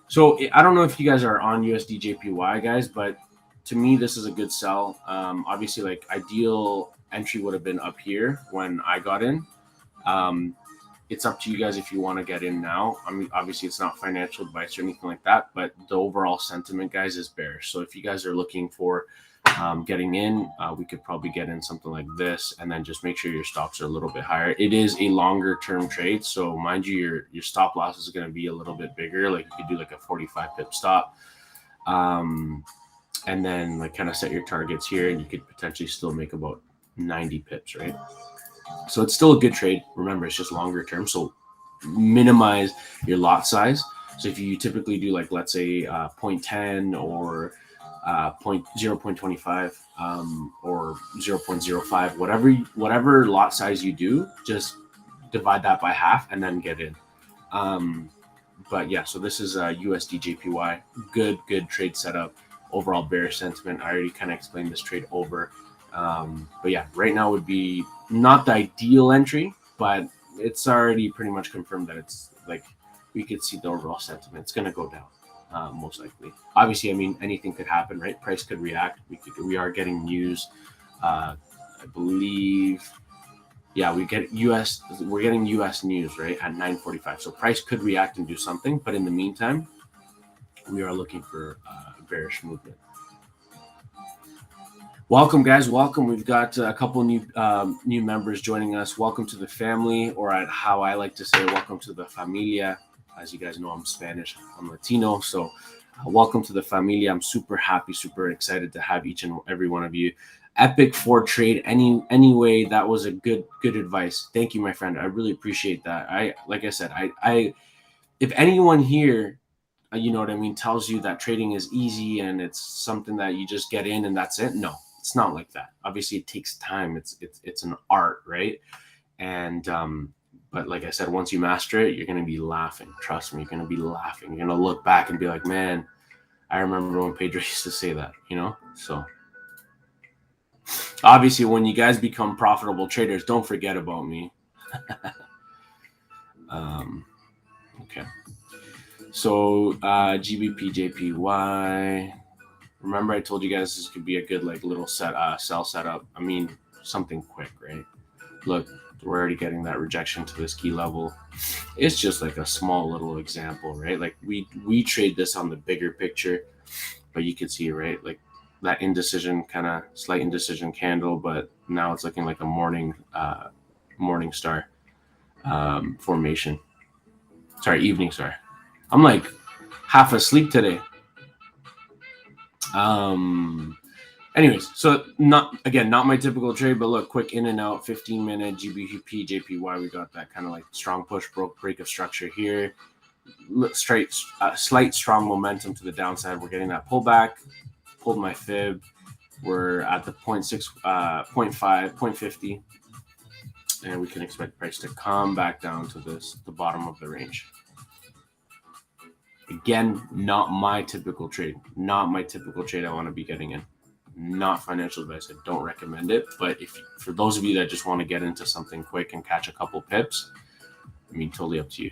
So I don't know if you guys are on USD JPY, guys, but to me, this is a good sell. Obviously, like ideal entry would have been up here when I got in. Um, it's up to you guys if you want to get in now. I mean, obviously, it's not financial advice or anything like that, but the overall sentiment, guys, is bearish. So if you guys are looking for getting in, we could probably get in something like this, and then just make sure your stops are a little bit higher. It is a longer term trade, so mind you, your stop loss is going to be a little bit bigger. Like you could do like a 45 pip stop, and then like kind of set your targets here, and you could potentially still make about 90 pips, right? So it's still a good trade. Remember, it's just longer term, so minimize your lot size. So if you typically do like, let's say 0.10 or 0.25 or 0.05, whatever lot size you do, just divide that by half and then get in. But yeah, so this is USD JPY. Good trade setup. Overall bearish sentiment. I already kind of explained this trade over. But yeah, right now would be not the ideal entry, but it's already pretty much confirmed that it's like we could see the overall sentiment. It's going to go down. Most likely. Obviously, I mean, anything could happen, right? Price could react. We are getting news. I believe, yeah, we're getting US news, right, at 9:45. So price could react and do something, but in the meantime, we are looking for bearish movement. Welcome, guys. Welcome. We've got a couple new members joining us. Welcome to the family, or how I like to say, welcome to the familia. As you guys know, I'm Spanish, I'm Latino. So welcome to the familia. I'm super happy, super excited to have each and every one of you. Epic for trade. Anyway, that was a good advice. Thank you, my friend. I really appreciate that. Like I said, I if anyone here, you know what I mean, tells you that trading is easy and it's something that you just get in and that's it. No, it's not like that. Obviously, it takes time. It's an art, right? And but like I said, once you master it, you're going to be laughing. Trust me, you're going to be laughing. You're going to look back and be like, man, I remember when Pedro used to say that, you know? So obviously, when you guys become profitable traders, don't forget about me. Okay. So GBP, JPY. Remember I told you guys this could be a good like little sell setup. I mean, something quick, right? Look, we're already getting that rejection to this key level. It's just like a small little example, right? Like we trade this on the bigger picture, but you can see, right, like that indecision, kind of slight indecision candle, but now it's looking like a morning star formation. Sorry, evening star. I'm like half asleep today. Anyways, so not my typical trade, but look, quick in and out, 15-minute GBP, JPY. We got that kind of like strong push, break of structure here. Slight strong momentum to the downside. We're getting that pullback. Pulled my fib. We're at the 0.6, 0.5, 0.50, and we can expect price to come back down to the bottom of the range. Again, not my typical trade. Not my typical trade I want to be getting in. Not financial advice. I don't recommend it. But for those of you that just want to get into something quick and catch a couple pips, I mean, totally up to you.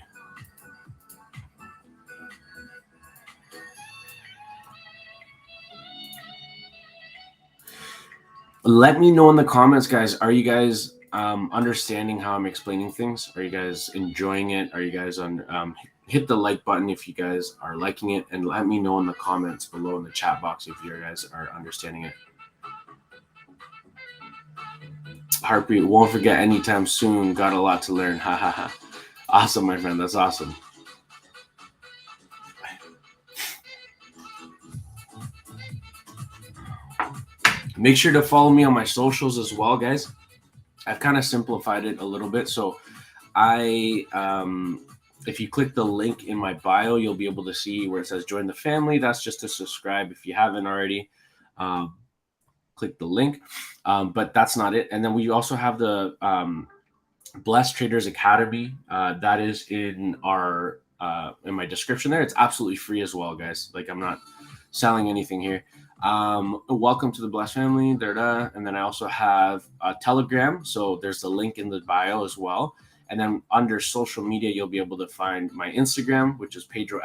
Let me know in the comments, guys. Are you guys understanding how I'm explaining things? Are you guys enjoying it? Are you guys on? Hit the like button if you guys are liking it, and let me know in the comments below in the chat box if you guys are understanding it. Heartbeat, won't forget anytime soon. Got a lot to learn. Ha ha ha. Awesome, my friend. That's awesome. Make sure to follow me on my socials as well, guys. I've kind of simplified it a little bit. So if you click the link in my bio, you'll be able to see where it says join the family. That's just to subscribe if you haven't already. Click the link. But that's not it. And then we also have the Blessed Traders Academy. That is in our in my description there. It's absolutely free as well, guys. Like, I'm not selling anything here. Welcome to the Blessed family. And then I also have a Telegram. So there's the link in the bio as well. And then under social media, you'll be able to find my Instagram, which is PEDRO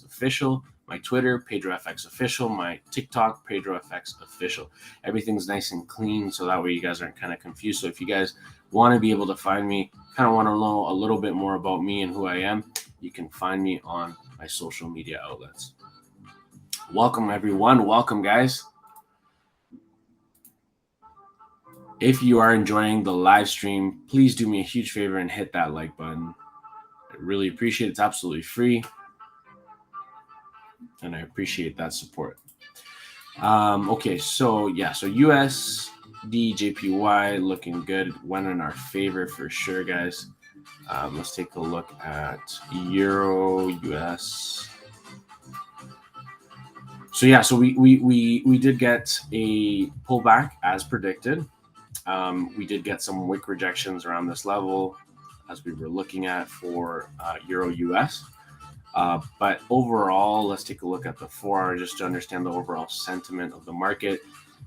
Official, my Twitter, PEDRO Official, my TikTok, PEDRO Official. Everything's nice and clean, so that way you guys aren't kind of confused. So if you guys want to be able to find me, kind of want to know a little bit more about me and who I am, you can find me on my social media outlets. Welcome, everyone. Welcome, guys. If you are enjoying the live stream, please do me a huge favor and hit that like button. I really appreciate it. It's absolutely free. And I appreciate that support. Okay, so yeah, so USD JPY looking good. Went in our favor for sure, guys. Let's take a look at Euro US. So yeah, so we did get a pullback as predicted. We did get some wick rejections around this level as we were looking at for Euro US. But overall, let's take a look at the 4-hour just to understand the overall sentiment of the market.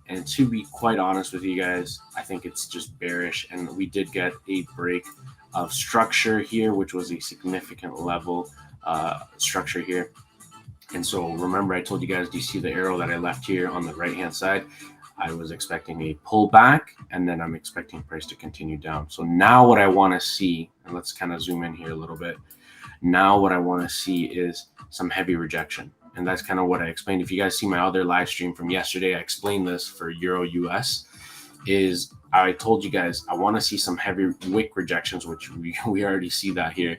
And to be quite honest with you guys, I think it's just bearish. And we did get a break of structure here, which was a significant level structure here. And so remember, I told you guys, do you see the arrow that I left here on the right-hand side? I was expecting a pullback, and then I'm expecting price to continue down. So now what I want to see, and let's kind of zoom in here a little bit. Now what I want to see is some heavy rejection. And that's kind of what I explained. If you guys see my other live stream from yesterday, I explained this for Euro US, is I told you guys I want to see some heavy wick rejections, which we already see that here.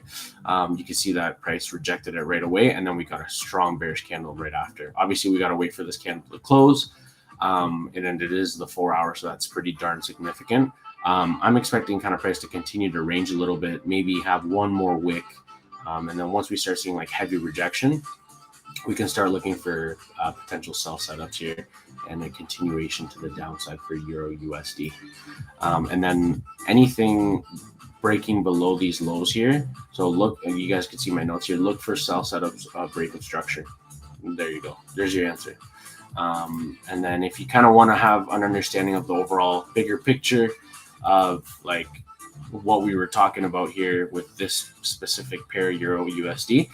You can see that price rejected it right away, and then we got a strong bearish candle right after. Obviously, we got to wait for this candle to close. And then it is the 4-hour, so that's pretty darn significant. I'm expecting kind of price to continue to range a little bit, maybe have one more wick. And then once we start seeing like heavy rejection, we can start looking for potential sell setups here and a continuation to the downside for Euro USD. And then anything breaking below these lows here. So look, and you guys can see my notes here. Look for sell setups, break of structure. There you go. There's your answer. And then if you kind of want to have an understanding of the overall bigger picture of like what we were talking about here with this specific pair Euro USD,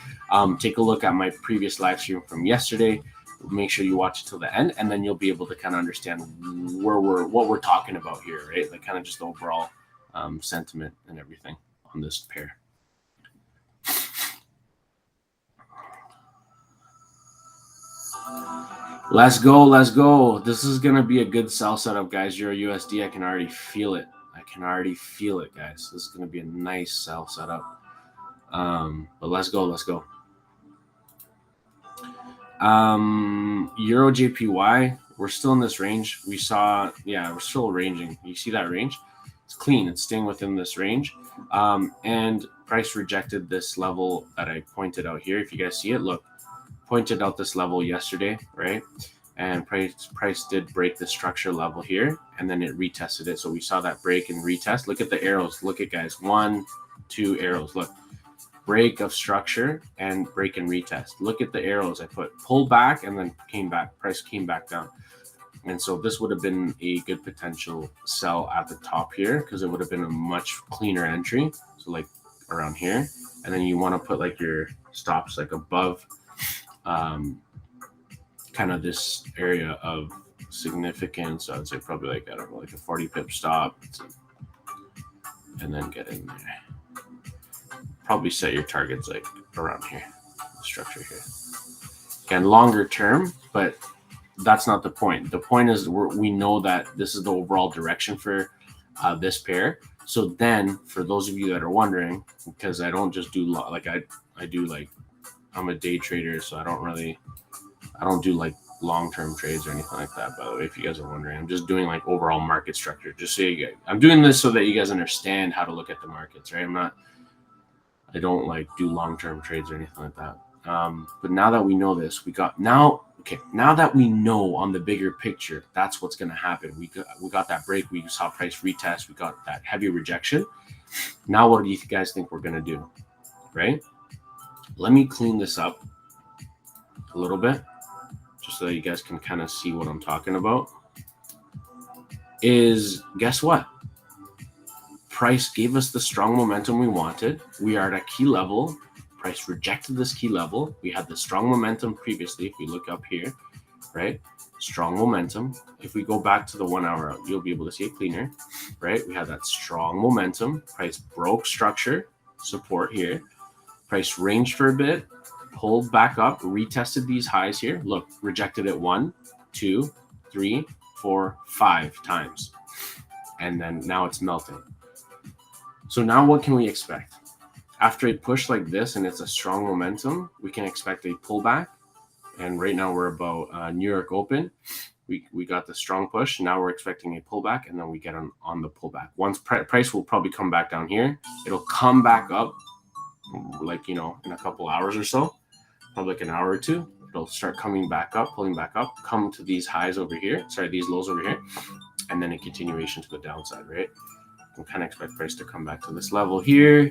take a look at my previous live stream from yesterday. Make sure you watch it till the end, and then you'll be able to kind of understand what we're talking about here, right? Like kind of just the overall sentiment and everything on this pair. Let's go. Let's go. This is going to be a good sell setup, guys. Euro USD, I can already feel it. I can already feel it, guys. This is going to be a nice sell setup. But let's go. Let's go. Euro JPY, we're still in this range. We saw, yeah, we're still ranging. You see that range? It's clean. It's staying within this range. And price rejected this level that I pointed out here. If you guys see it, look, pointed out this level yesterday, right? And price did break the structure level here, and then it retested it. So we saw that break and retest. Look at the arrows. Look at, guys, 1, 2 arrows. Look, break of structure and break and retest. Look at the arrows I put. Pull back and then came back. Price came back down. And so this would have been a good potential sell at the top here because it would have been a much cleaner entry. So like around here. And then you want to put like your stops like above kind of this area of significance. So I'd say probably like, I don't know, like a 40 pip stop. And then get in there. Probably set your targets like around here, the structure here. Again, longer term, but that's not the point. The point is we know that this is the overall direction for this pair. So then for those of you that are wondering, because I don't just do like I do like, I'm a day trader, so I don't do like long-term trades or anything like that. By the way, if you guys are wondering, I'm just doing like overall market structure. Just so you guys, I'm doing this so that you guys understand how to look at the markets, right? I don't like do long-term trades or anything like that. But now that we know this, now that we know on the bigger picture, that's what's going to happen. We got that break. We saw price retest. We got that heavy rejection. Now, what do you guys think we're going to do? Right? Let me clean this up a little bit just so that you guys can kind of see what I'm talking about. Is guess what? Price gave us the strong momentum we wanted. We are at a key level. Price rejected this key level. We had the strong momentum previously. If we look up here, right? Strong momentum. If we go back to the 1 hour, you'll be able to see it cleaner, right? We had that strong momentum. Price broke structure, support here. Price ranged for a bit, pulled back up, retested these highs here. Look, rejected it 1, 2, 3, 4, 5 times. And then now it's melting. So now what can we expect? After a push like this and it's a strong momentum, we can expect a pullback. And right now we're about New York Open. We got the strong push. Now we're expecting a pullback, and then we get on the pullback. Once price will probably come back down here. It'll come back up, like, in a couple hours or so, probably like an hour or two. It'll start coming back up, pulling back up, come to these highs over here. Sorry, these lows over here, and then a continuation to the downside, right? We can kind of expect price to come back to this level here,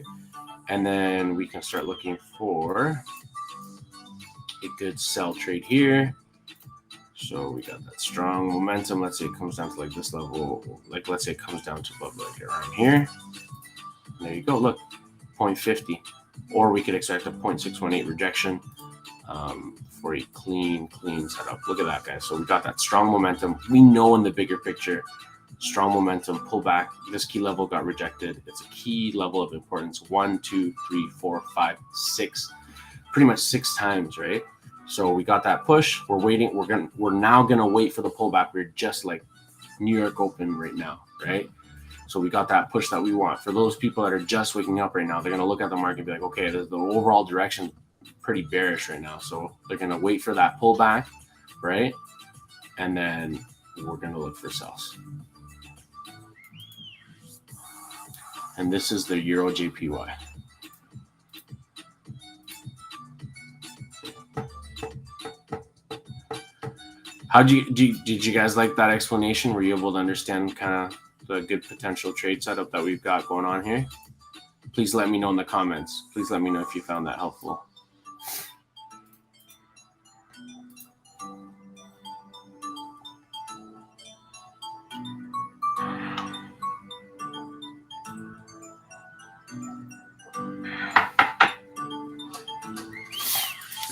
and then we can start looking for a good sell trade here. So we got that strong momentum. Let's say it comes down to like this level. Like, let's say it comes down to about like around here. And there you go. Look, 0.50. Or we could expect a 0.618 rejection for a clean setup. Look at that, guys. So we got that strong momentum. We know in the bigger picture, strong momentum, pullback. This key level got rejected. It's a key level of importance. 1, 2, 3, 4, 5, 6. Pretty much 6 times, right? So we got that push. We're waiting. We're now gonna wait for the pullback. We're just like New York Open right now, right? So we got that push that we want. For those people that are just waking up right now, they're gonna look at the market and be like, okay, the overall direction pretty bearish right now. So they're gonna wait for that pullback, right? And then we're gonna look for sells. And this is the Euro JPY. Did you guys like that explanation? Were you able to understand kind of the good potential trade setup that we've got going on here? Please let me know in the comments. Please let me know if you found that helpful.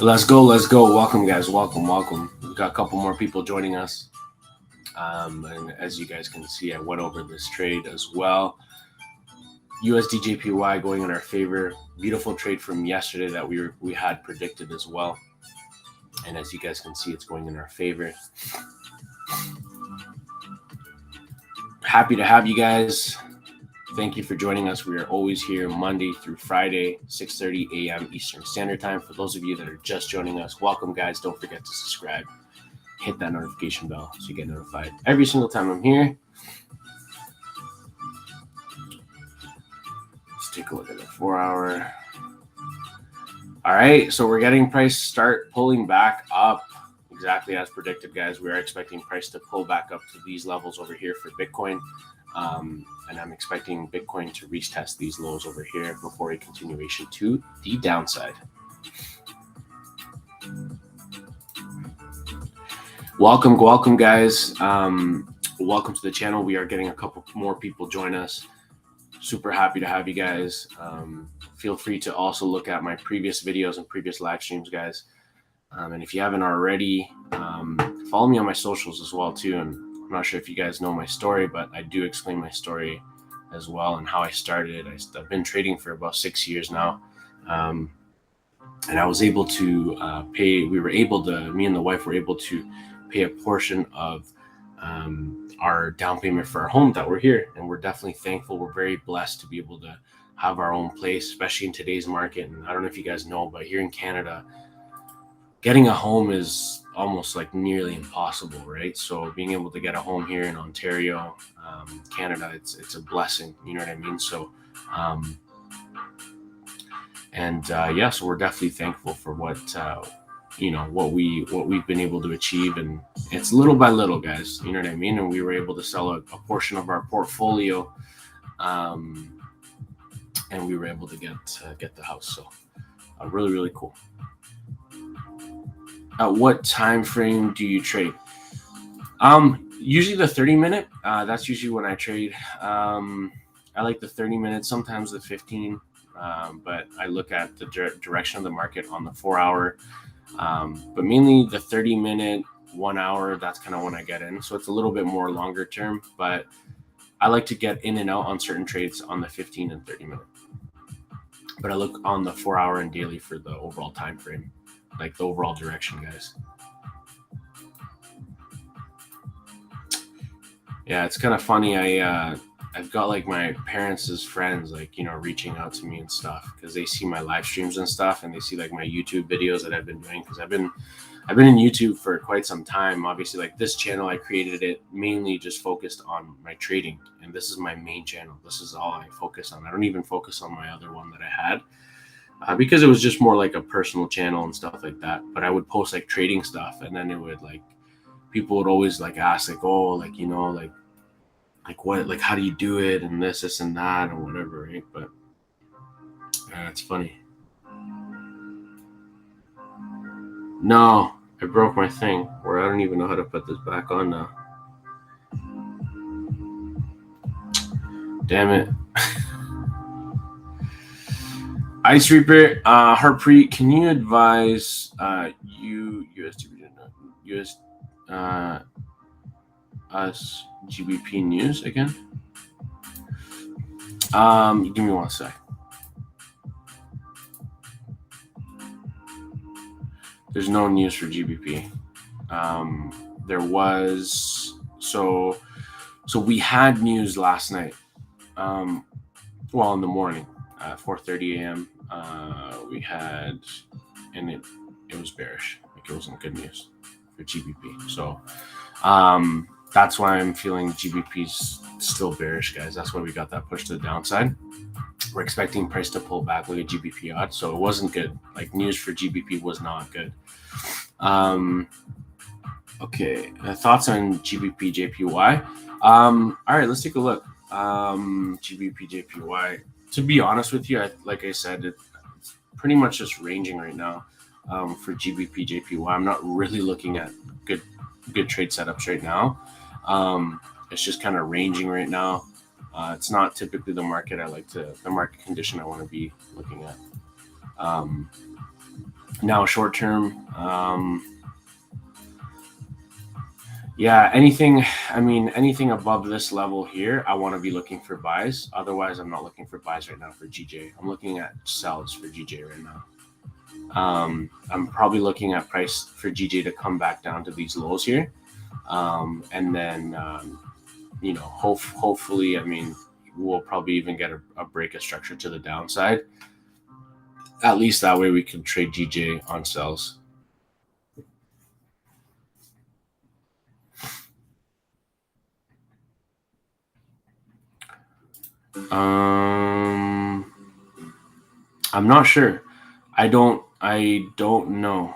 Let's go. Welcome, guys. Welcome. We've got a couple more people joining us. And as you guys can see, I went over this trade as well. USD JPY going in our favor. Beautiful trade from yesterday that we had predicted as well. And as you guys can see, it's going in our favor. Happy to have you guys. Thank you for joining us. We are always here Monday through Friday, 6:30 a.m. Eastern Standard Time. For those of you that are just joining us, welcome, guys. Don't forget to subscribe. Hit that notification bell so you get notified every single time I'm here. Let's take a look at the 4 hour. All right, so we're getting price start pulling back up exactly as predicted, guys. We are expecting price to pull back up to these levels over here for Bitcoin. And I'm expecting Bitcoin to retest these lows over here before a continuation to the downside. Welcome, guys. Welcome to the channel. We are getting a couple more people join us. Super happy to have you guys. Feel free to also look at my previous videos and previous live streams, guys. And if you haven't already, follow me on my socials as well, too. And I'm not sure if you guys know my story, but I do explain my story as well and how I started. I've been trading for about 6 years now. And I was able to me and the wife were able to pay a portion of our down payment for our home that we're here. And we're definitely thankful. We're very blessed to be able to have our own place, especially in today's market. And I don't know if you guys know, but here in Canada, getting a home is almost like nearly impossible, right? So being able to get a home here in Ontario, Canada, it's a blessing. You know what I mean? So, so we're definitely thankful for what we've been able to achieve, and it's little by little, guys. You know what I mean? And we were able to sell a portion of our portfolio, and we were able to get the house. So. Really, really cool. What time frame do you trade? Usually the 30-minute. That's usually when I trade. I like the 30 minutes, sometimes the 15. But I look at the direction of the market on the 4-hour. But mainly the 30-minute, 1 hour. That's kind of when I get in. So it's a little bit more longer term, but I like to get in and out on certain trades on the 15 and 30-minute. But I look on the 4-hour and daily for the overall time frame, like the overall direction, guys. Yeah, it's kind of funny. I've got like my parents' friends, like, reaching out to me and stuff because they see my live streams and stuff, and they see like my YouTube videos that I've been doing, because I've been in YouTube for quite some time. Obviously, like this channel, I created it mainly just focused on my trading, and this is my main channel. This is all I focus on. I don't even focus on my other one that I had, because it was just more like a personal channel and stuff like that. But I would post like trading stuff, and then it would like, people would always like ask like, oh, like, like what, like how do you do it, and this and that, or whatever, right? But it's funny. No, I broke my thing where I don't even know how to put this back on now. Damn it. Ice Reaper, Harpreet, can you advise us GBP news again? Give me 1 sec. There's no news for GBP. There was, so we had news last night. Well, in the morning, 4:30 a.m. We had, and it was bearish. Like, it wasn't good news for GBP. So that's why I'm feeling GBP's still bearish, guys. That's why we got that push to the downside. We're expecting price to pull back like a GBP odd, so it wasn't good. Like, news for GBP was not good. Okay, thoughts on GBP JPY? All right, let's take a look. GBP JPY. To be honest with you, like I said, it's pretty much just ranging right now. For GBP JPY, I'm not really looking at good trade setups right now. It's just kind of ranging right now. It's not typically the market the market condition I want to be looking at. Now, short term, yeah, anything above this level here, I want to be looking for buys. Otherwise, I'm not looking for buys right now for GJ. I'm looking at sells for GJ right now. I'm probably looking at price for GJ to come back down to these lows here. And then, hopefully, we'll probably even get a break of structure to the downside. At least that way we can trade GJ on sells. I'm not sure. I don't know.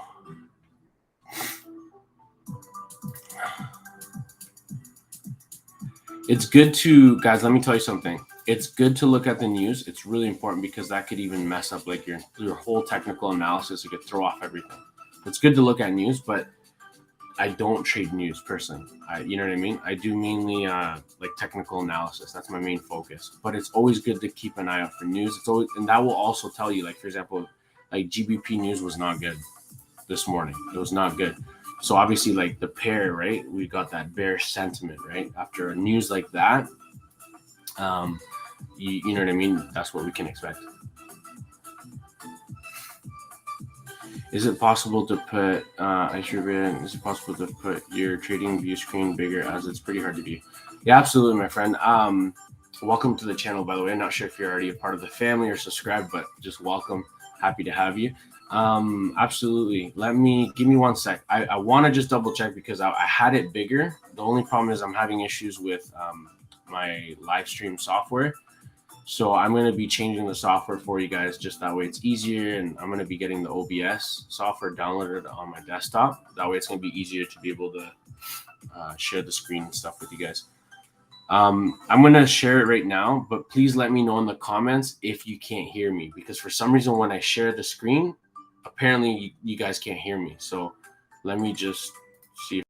It's good to, guys, let me tell you something. It's good to look at the news. It's really important, because that could even mess up like your whole technical analysis. It could throw off everything. It's good to look at news, but I don't trade news personally. You know what I mean? I do mainly like technical analysis. That's my main focus. But it's always good to keep an eye out for news. It's always, and that will also tell you, like, for example, like GBP news was not good this morning. It was not good. So obviously, like the pair, right? We got that bearish sentiment, right? After a news like that, you know what I mean? That's what we can expect. Is it possible to put is it possible to put your trading view screen bigger, as it's pretty hard to view? Yeah, absolutely, my friend. Welcome to the channel, by the way. I'm not sure if you're already a part of the family or subscribed, but just welcome. Happy to have you. Absolutely. Give me 1 sec. I want to just double check, because I had it bigger. The only problem is I'm having issues with my live stream software. So I'm going to be changing the software for you guys, just that way it's easier. And I'm going to be getting the OBS software downloaded on my desktop. That way it's going to be easier to be able to share the screen and stuff with you guys. I'm going to share it right now, but please let me know in the comments if you can't hear me, because for some reason when I share the screen, apparently you guys can't hear me. So let me just see.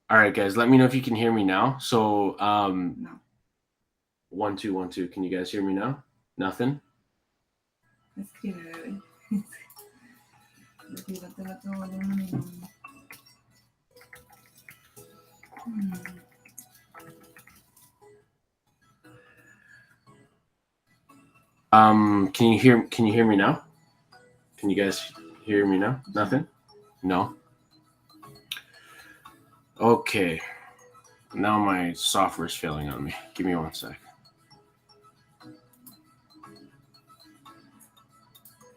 All right, guys, let me know if you can hear me now. So, No. 1 2 1 2. Can you guys hear me now? Nothing. Escribe, bebé. Retírate todo volumen. Can you hear me now? Can you guys hear me now? Nothing? No. Okay. Now my software is failing on me. Give me 1 sec.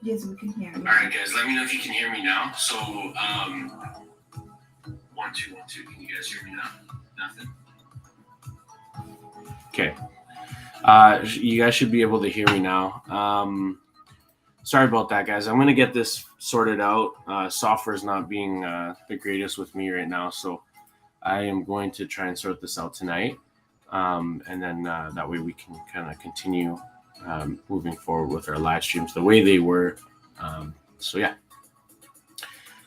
Yes, we can hear you. All right, guys, let me know if you can hear me now. So, 1 2 1 2. Can you guys hear me now? Nothing. Okay. You guys should be able to hear me now. Sorry about that, guys. I'm gonna get this sorted out. Software is not being the greatest with me right now, so I am going to try and sort this out tonight, and then that way we can kind of continue moving forward with our live streams the way they were. So yeah,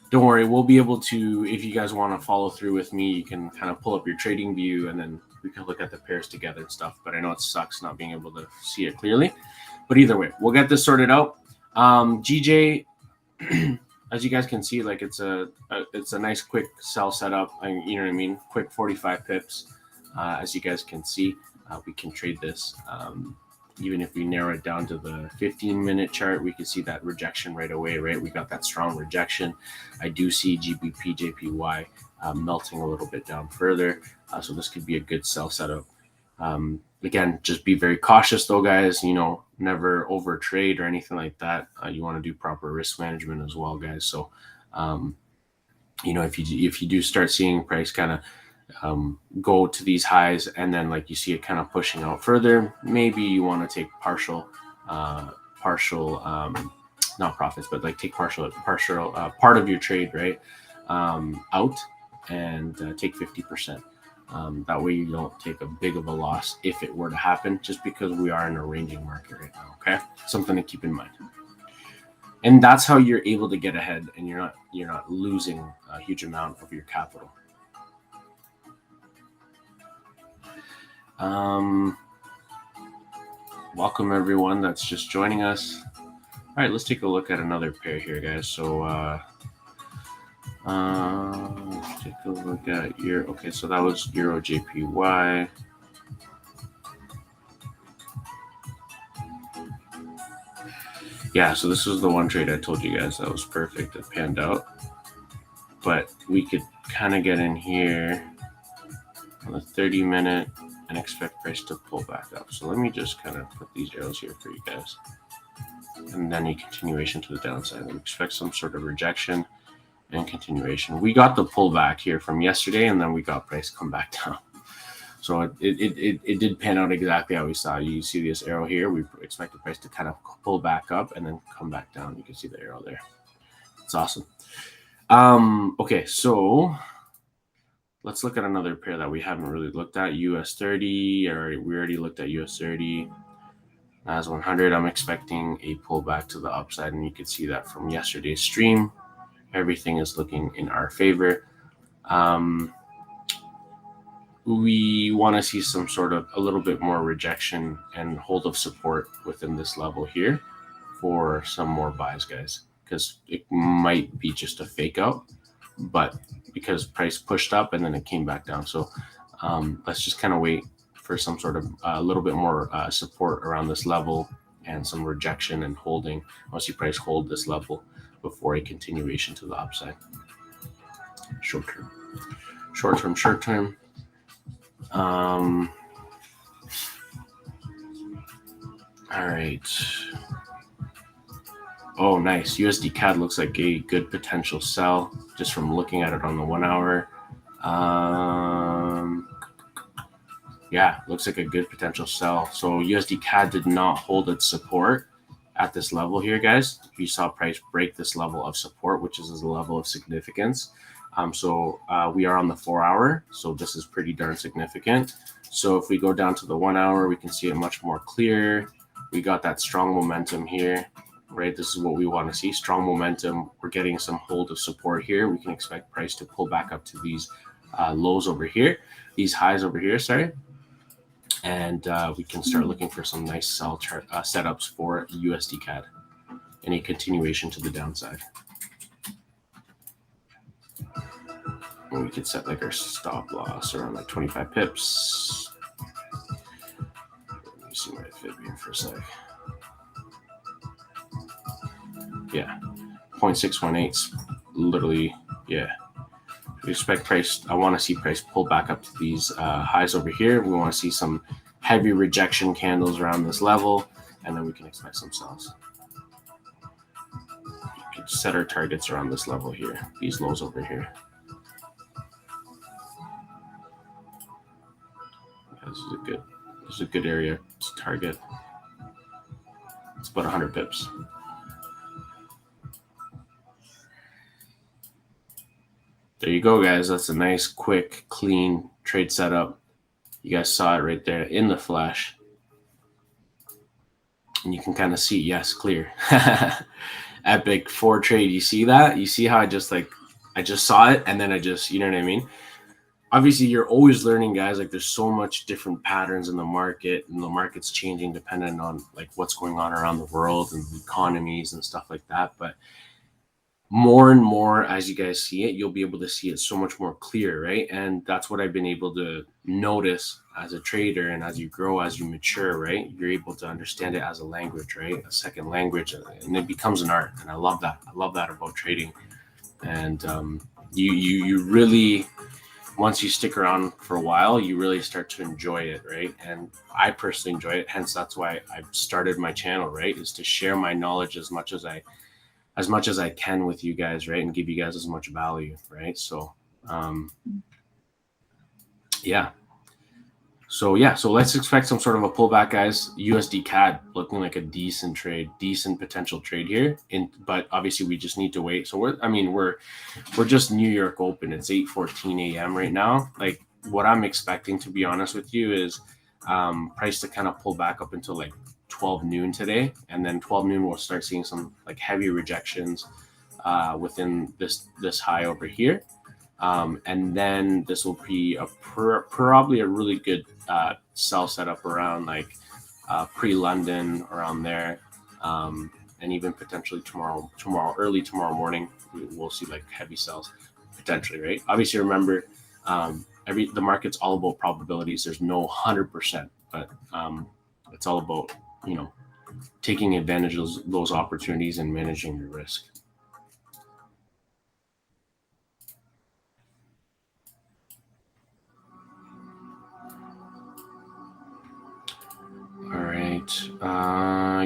don't worry. We'll be able to, if you guys want to follow through with me, you can kind of pull up your trading view, and then we can look at the pairs together and stuff. But I know it sucks not being able to see it clearly. But either way, we'll get this sorted out. GJ, as you guys can see, like it's a nice quick sell setup. You know what I mean? Quick 45 pips. As you guys can see, we can trade this. Even if we narrow it down to the 15-minute chart, we can see that rejection right away, right? We got that strong rejection. I do see GBP, JPY melting a little bit down further. So this could be a good sell setup. Again, just be very cautious though, guys. You know, never over trade or anything like that. You want to do proper risk management as well, guys. So, you know, if you do start seeing price kind of go to these highs and then like you see it kind of pushing out further, maybe you want to take partial, not profits, but like take partial part of your trade, right, out and take 50%. That way you don't take a big of a loss if it were to happen, just because we are in a ranging market right now. Okay, something to keep in mind. And that's how you're able to get ahead, and you're not losing a huge amount of your capital. Welcome everyone that's just joining us. All right, let's take a look at another pair here, guys. So let's take a look at Euro. Okay, so that was Euro JPY. Yeah, so this was the one trade I told you guys that was perfect. It panned out. But we could kind of get in here on the 30-minute and expect price to pull back up. So let me just kind of put these arrows here for you guys. and then a continuation to the downside. We expect some sort of rejection and continuation. We got the pullback here from yesterday, and then we got price come back down. So it did pan out exactly how we saw. You see this arrow here. We expect the price to kind of pull back up and then come back down. You can see the arrow there. It's awesome. Okay, so let's look at another pair that we haven't really looked at. US 30, or we already looked at US 30. As 100, I'm expecting a pullback to the upside, and you can see that from yesterday's stream. Everything is looking in our favor. We want to see some sort of a little bit more rejection and hold of support within this level here for some more buys, guys, because it might be just a fake out, but because price pushed up and then it came back down. So let's just kind of wait for some sort of a little bit more support around this level and some rejection and holding. I'll see price hold this level before a continuation to the upside. Short term. All right. Oh, nice. USD CAD looks like a good potential sell just from looking at it on the 1 hour. Yeah, looks like a good potential sell. So USD CAD did not hold its support at this level here, guys. You saw price break this level of support, which is a level of significance. So we are on the 4 hour. So this is pretty darn significant. So if we go down to the 1 hour, we can see it much more clear. We got that strong momentum here, right? This is what we want to see, strong momentum. We're getting some hold of support here. We can expect price to pull back up to these lows over here, these highs over here, sorry. And we can start looking for some nice sell chart setups for USD CAD and a continuation to the downside. And we could set like our stop loss around like 25 pips. Let me see my fib here for a sec. Yeah, 0.618, literally, yeah. We expect price, I want to see price pull back up to these highs over here. We want to see some heavy rejection candles around this level, and then we can expect some sells. We could set our targets around this level here, these lows over here. This is a good area to target. It's about 100 pips. There you go, guys. That's a nice, quick, clean trade setup. You guys saw it right there in the flash. And you can kind of see, yes, clear. Epic 4 trade. You see that? You see how I just saw it and then you know what I mean? Obviously, you're always learning, guys. Like, there's so much different patterns in the market, and the market's changing depending on like what's going on around the world and the economies and stuff like that. But more and more, as you guys see it, you'll be able to see it so much more clear, right? And that's what I've been able to notice as a trader. And as you grow, as you mature, right, you're able to understand it as a language, right? A second language, and it becomes an art. And I love that. I love that about trading. And you really, once you stick around for a while, you really start to enjoy it, right? And I personally enjoy it. Hence, that's why I started my channel, right? Is to share my knowledge as much as I can with you guys, right? And give you guys as much value, right? So, yeah. So let's expect some sort of a pullback, guys. USD CAD looking like a decent potential trade here. But obviously we just need to wait. So we're just New York Open. It's 8:14 a.m. right now. Like, what I'm expecting, to be honest with you, is price to kind of pull back up until like 12 noon today, and then 12 noon we'll start seeing some like heavy rejections within this high over here. And then this will be probably a really good sell setup around like pre-London, around there, and even potentially early tomorrow morning, we'll see like heavy sells potentially, right? Obviously, remember, the market's all about probabilities. There's no 100%, but it's all about, you know, taking advantage of those opportunities and managing your risk. All right.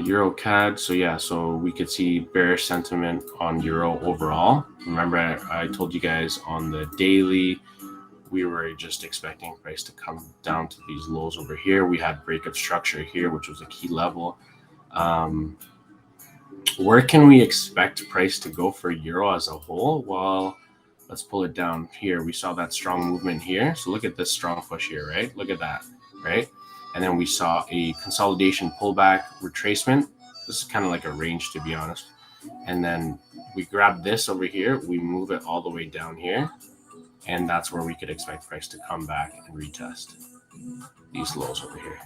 Euro CAD. So yeah, so we could see bearish sentiment on Euro overall. Remember, I told you guys on the daily, we were just expecting price to come down to these lows over here. We had breakup structure here, which was a key level. Where can we expect price to go for Euro as a whole? Well, let's pull it down here. We saw that strong movement here. So look at this strong push here, right? Look at that, right? And then we saw a consolidation pullback retracement. This is kind of like a range, to be honest. And then we grab this over here. We move it all the way down here. And that's where we could expect price to come back and retest these lows over here.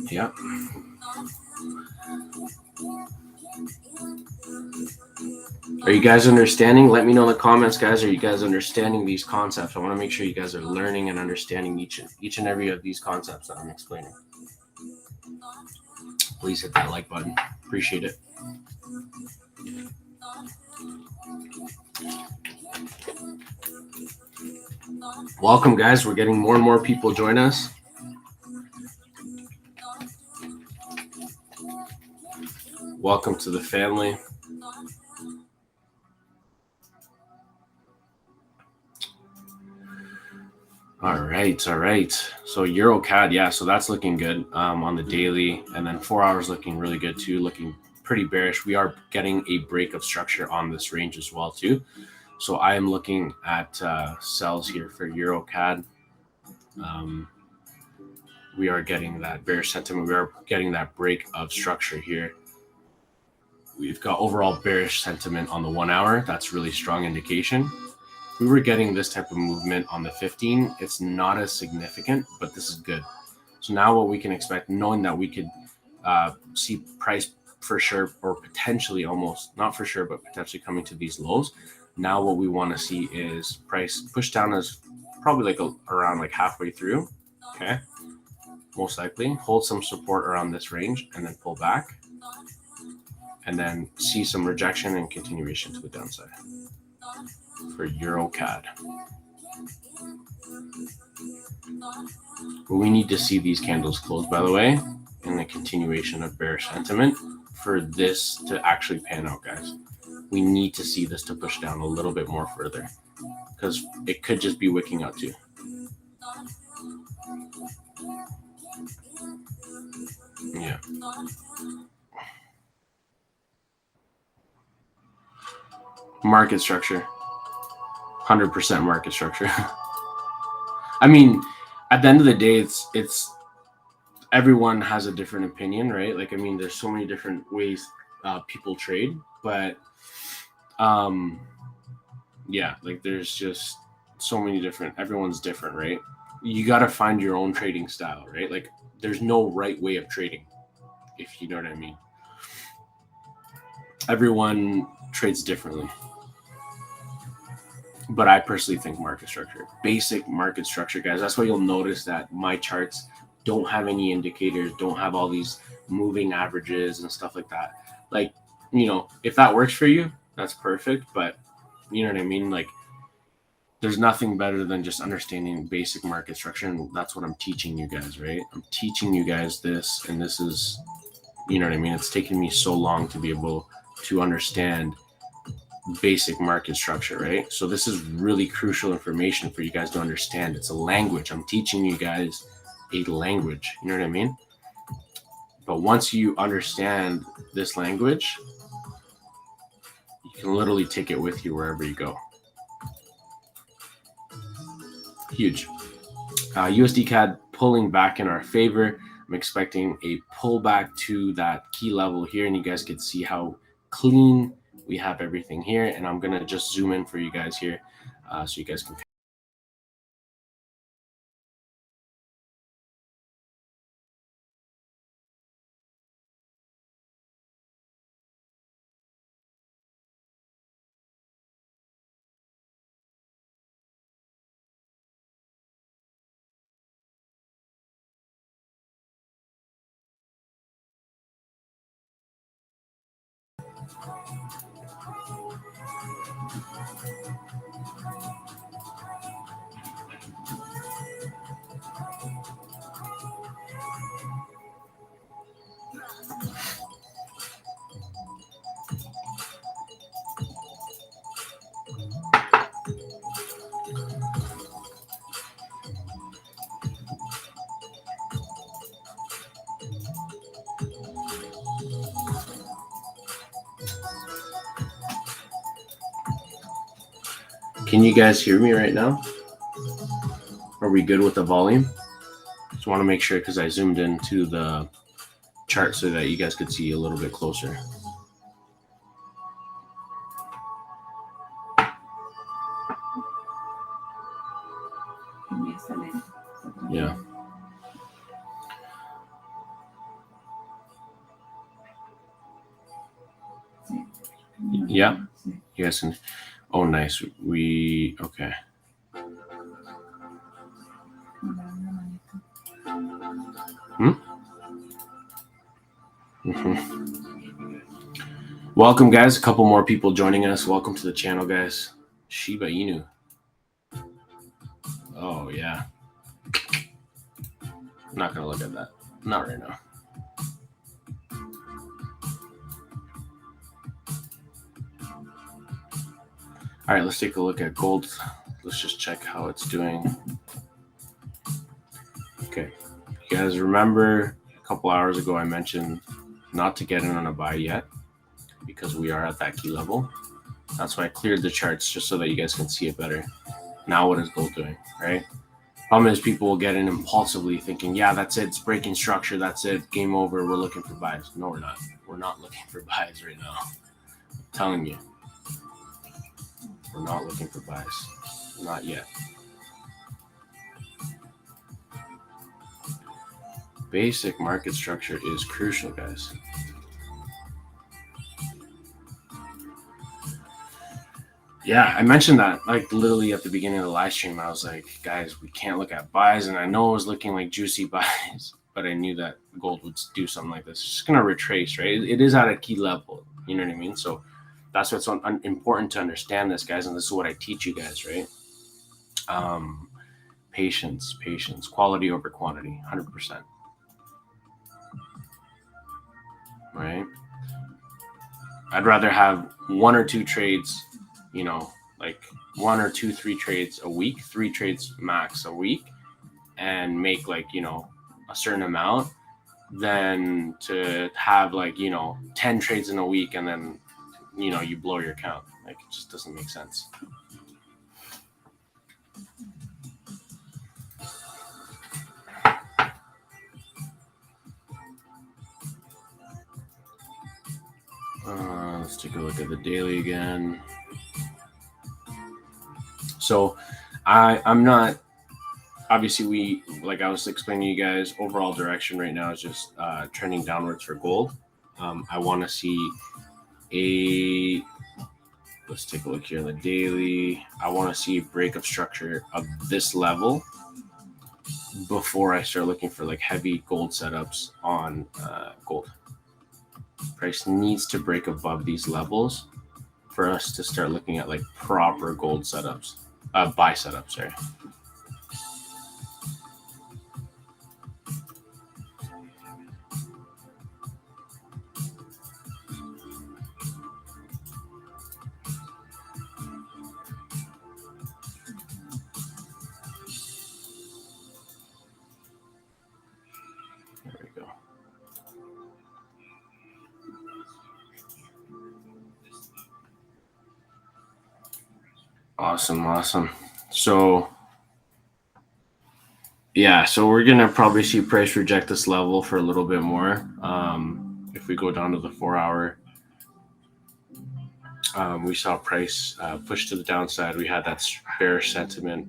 Yeah. Are you guys understanding? Let me know in the comments, guys. Are you guys understanding these concepts? I want to make sure you guys are learning and understanding each and every of these concepts that I'm explaining. Please hit that like button. Appreciate it. Welcome, guys. We're getting more and more people join us. Welcome to the family. All right. So Euro CAD, yeah, so that's looking good on the daily, and then 4 hours looking really good too, looking pretty bearish. We are getting a break of structure on this range as well too. So I am looking at sells here for Euro CAD. We are getting that bearish sentiment. We are getting that break of structure here. We've got overall bearish sentiment on the 1 hour. That's really strong indication. We were getting this type of movement on the 15. It's not as significant, but this is good. So now what we can expect, knowing that we could see price for sure, or potentially almost, not for sure, but potentially coming to these lows. Now what we want to see is price push down as probably like around like halfway through. Okay. Most likely hold some support around this range and then pull back. And then see some rejection and continuation to the downside for Euro CAD. But we need to see these candles close, by the way, in the continuation of bearish sentiment for this to actually pan out, guys. We need to see this to push down a little bit more further, because it could just be wicking out too. Yeah. Market structure. 100% market structure. I mean, at the end of the day, it's everyone has a different opinion, right? Like, I mean, there's so many different ways people trade, but yeah, like there's just so many different, everyone's different, right? You got to find your own trading style, right? Like there's no right way of trading, if you know what I mean. Everyone trades differently. But I personally think market structure, basic market structure, guys. That's why you'll notice that my charts don't have any indicators, don't have all these moving averages and stuff like that. Like, you know, if that works for you, that's perfect. But you know what I mean? Like, there's nothing better than just understanding basic market structure. And that's what I'm teaching you guys, right? I'm teaching you guys this. And this is, you know what I mean? It's taken me so long to be able to understand basic market structure, right? So this is really crucial information for you guys to understand. It's a language. I'm teaching you guys a language, you know what I mean? But once you understand this language, you can literally take it with you wherever you go. Huge. USD CAD pulling back in our favor. I'm expecting a pullback to that key level here, and you guys can see how clean we have everything here. And I'm gonna just zoom in for you guys here, so you guys can. Can you guys hear me right now? Are we good with the volume? Just want to make sure because I zoomed into the chart so that you guys could see a little bit closer. Yeah. Yeah. You guys can. Oh, nice. Okay. Welcome, guys. A couple more people joining us. Welcome to the channel, guys. Shiba Inu. Oh, yeah. I'm not going to look at that. Not right now. All right, let's take a look at gold. Let's just check how it's doing. Okay. You guys remember a couple hours ago I mentioned not to get in on a buy yet because we are at that key level. That's why I cleared the charts just so that you guys can see it better. Now what is gold doing, right? Problem is people will get in impulsively thinking, yeah, that's it. It's breaking structure. That's it. Game over. We're looking for buys. No, we're not. We're not looking for buys right now. I'm telling you. We're not looking for buys. Not yet. Basic market structure is crucial, guys. Yeah, I mentioned that like literally at the beginning of the live stream. I was like, guys, we can't look at buys. And I know it was looking like juicy buys, but I knew that gold would do something like this. It's just going to retrace, right? It is at a key level. You know what I mean? So that's what's important to understand this, guys. And this is what I teach you guys, right? Patience, quality over quantity, 100%. Right? I'd rather have one or two trades, you know, like 1 or 2, 3 trades a week, 3 trades max a week, and make like, you know, a certain amount than to have like, you know, 10 trades in a week and then, you know, you blow your account. Like it just doesn't make sense. Let's take a look at the daily again. So I'm not, obviously like I was explaining to you guys, overall direction right now is just trending downwards for gold. I want to see let's take a look here on the daily. I want to see a break of structure of this level before I start looking for like heavy gold setups on gold. Price needs to break above these levels for us to start looking at like proper gold setups, buy setups, sorry. There we go. Awesome. So yeah, so we're gonna probably see price reject this level for a little bit more. If we go down to the 4-hour, we saw price push to the downside. We had that bearish sentiment.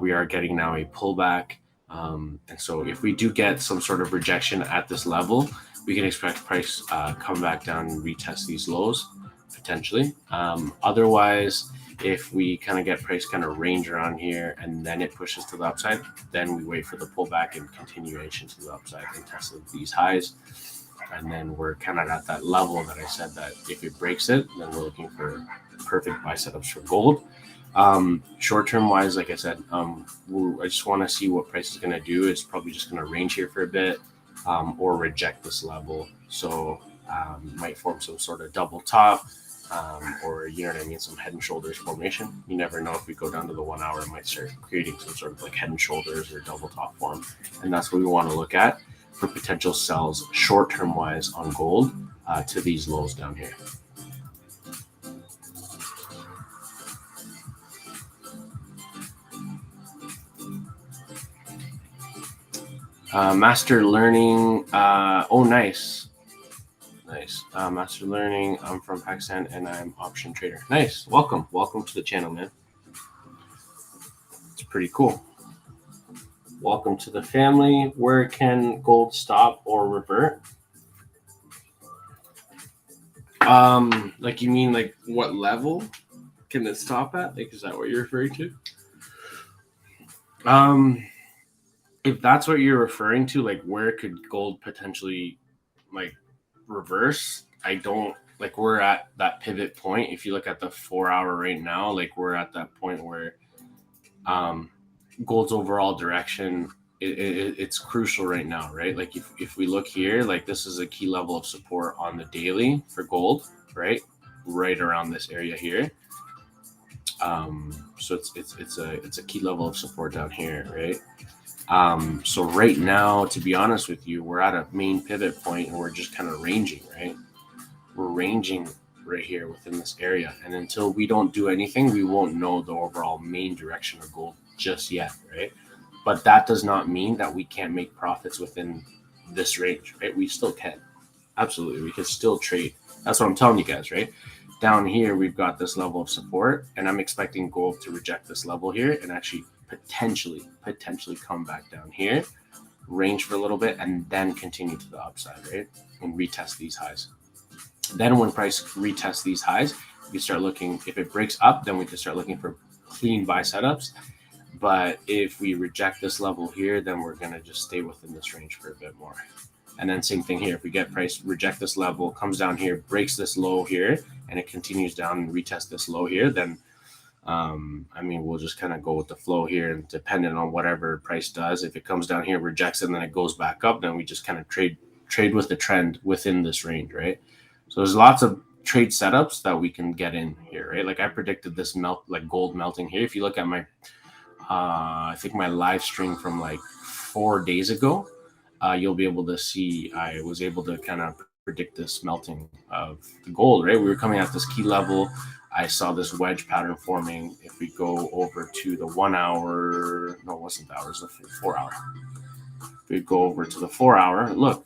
We are getting now a pullback. And so if we do get some sort of rejection at this level, we can expect price come back down and retest these lows potentially. Otherwise, if we kind of get price kind of range around here and then it pushes to the upside, then we wait for the pullback and continuation to the upside and test these highs. And then we're kind of at that level that I said that if it breaks it, then we're looking for perfect buy setups for gold. Short-term wise, like I said, I just want to see what price is going to do. It's probably just going to range here for a bit or reject this level. So might form some sort of double top or, you know what I mean, some head and shoulders formation. You never know, if we go down to the 1 hour, it might start creating some sort of like head and shoulders or double top form. And that's what we want to look at for potential sells short-term wise on gold to these lows down here. Master Learning. Oh, nice. Nice. Master Learning. I'm from Pakistan and I'm option trader. Nice. Welcome. Welcome to the channel, man. It's pretty cool. Welcome to the family. Where can gold stop or revert? Like you mean like what level can it stop at? Like, is that what you're referring to? If that's what you're referring to, like where could gold potentially like reverse? I don't like we're at that pivot point. If you look at the 4 hour right now, like we're at that point where gold's overall direction it's crucial right now, right? Like if we look here, like this is a key level of support on the daily for gold, right around this area here. So it's a key level of support down here, right? So right now, to be honest with you, we're at a main pivot point and we're just kind of ranging, right? We're ranging right here within this area, and until we don't do anything, we won't know the overall main direction of gold just yet, right? But that does not mean that we can't make profits within this range, right? We still can. Absolutely, we can still trade. That's what I'm telling you guys, right? Down here, we've got this level of support, and I'm expecting gold to reject this level here and actually potentially come back down here, range for a little bit, and then continue to the upside, right? And retest these highs. Then when price retests these highs, we start looking, if it breaks up, then we can start looking for clean buy setups. But if we reject this level here, then we're going to just stay within this range for a bit more. And then same thing here. If we get price reject this level, comes down here, breaks this low here, and it continues down and retest this low here, then I mean, we'll just kind of go with the flow here, and depending on whatever price does, if it comes down here, rejects it, and then it goes back up, then we just kind of trade with the trend within this range, right? So there's lots of trade setups that we can get in here, right? Like I predicted this melt, like gold melting here. If you look at my, I think my live stream from like 4 days ago, you'll be able to see I was able to kind of predict this melting of the gold, right? We were coming at this key level. I saw this wedge pattern forming. If we go over to the 1 hour, no, it wasn't the hour, it was the 4 hour. If we go over to the 4 hour, look,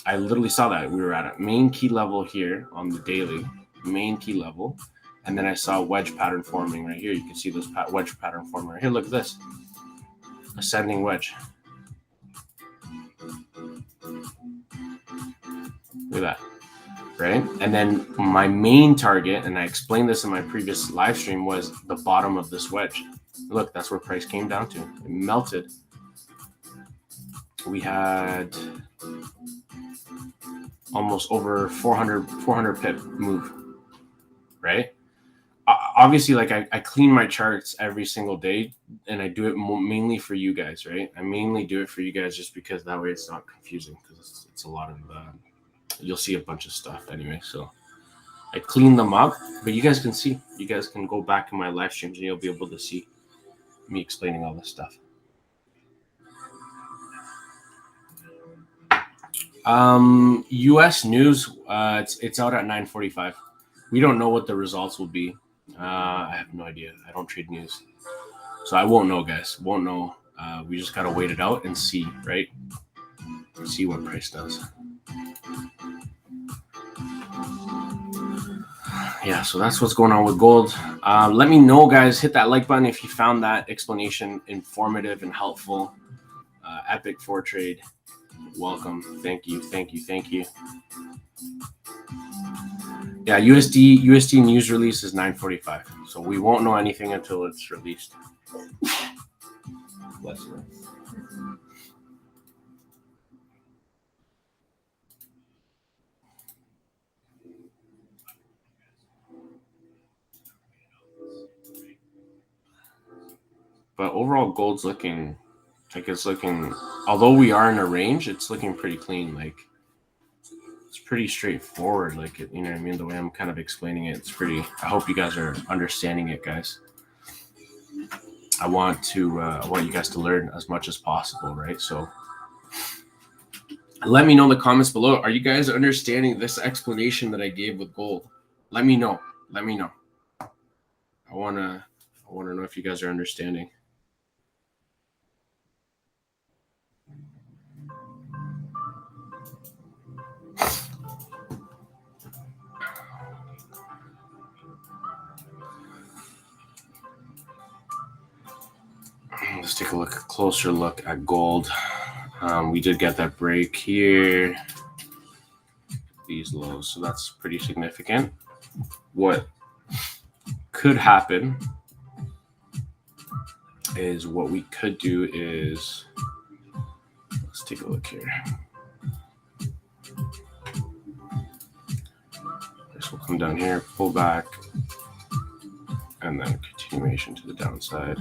I literally saw that. We were at a main key level here on the daily, main key level. And then I saw a wedge pattern forming right here. You can see this wedge pattern forming right here. Look at this. Ascending wedge. Look at that. Right? And then my main target, and I explained this in my previous live stream, was the bottom of this wedge. Look, that's where price came down to. It melted. We had almost over 400 pip move, right? Obviously, like I clean my charts every single day, and I do it mainly for you guys, right? I mainly do it for you guys just because that way it's not confusing, because it's a lot of you'll see a bunch of stuff anyway. So I clean them up, but you guys can see. You guys can go back in my live streams and you'll be able to see me explaining all this stuff. U.S. news, it's out at 9:45. We don't know what the results will be. I have no idea. I don't trade news, so I won't know, guys. Won't know. We just gotta wait it out and see, right? See what price does. Yeah, so that's what's going on with gold. Let me know, guys. Hit that like button if you found that explanation informative and helpful. Epic for trade. Welcome. Thank you. Yeah, USD news release is 9:45, so we won't know anything until it's released. Bless you. But overall, gold's looking like it's looking. Although we are in a range, it's looking pretty clean. Like it's pretty straightforward. Like you know what I mean. The way I'm kind of explaining it, it's pretty. I hope you guys are understanding it, guys. I want you guys to learn as much as possible, right? So let me know in the comments below. Are you guys understanding this explanation that I gave with gold? Let me know. I wanna know if you guys are understanding. Let's take a closer look at gold. We did get that break here, these lows, so that's pretty significant. What could happen is what we could do is, let's take a look here. This will come down here, pull back, and then continuation to the downside.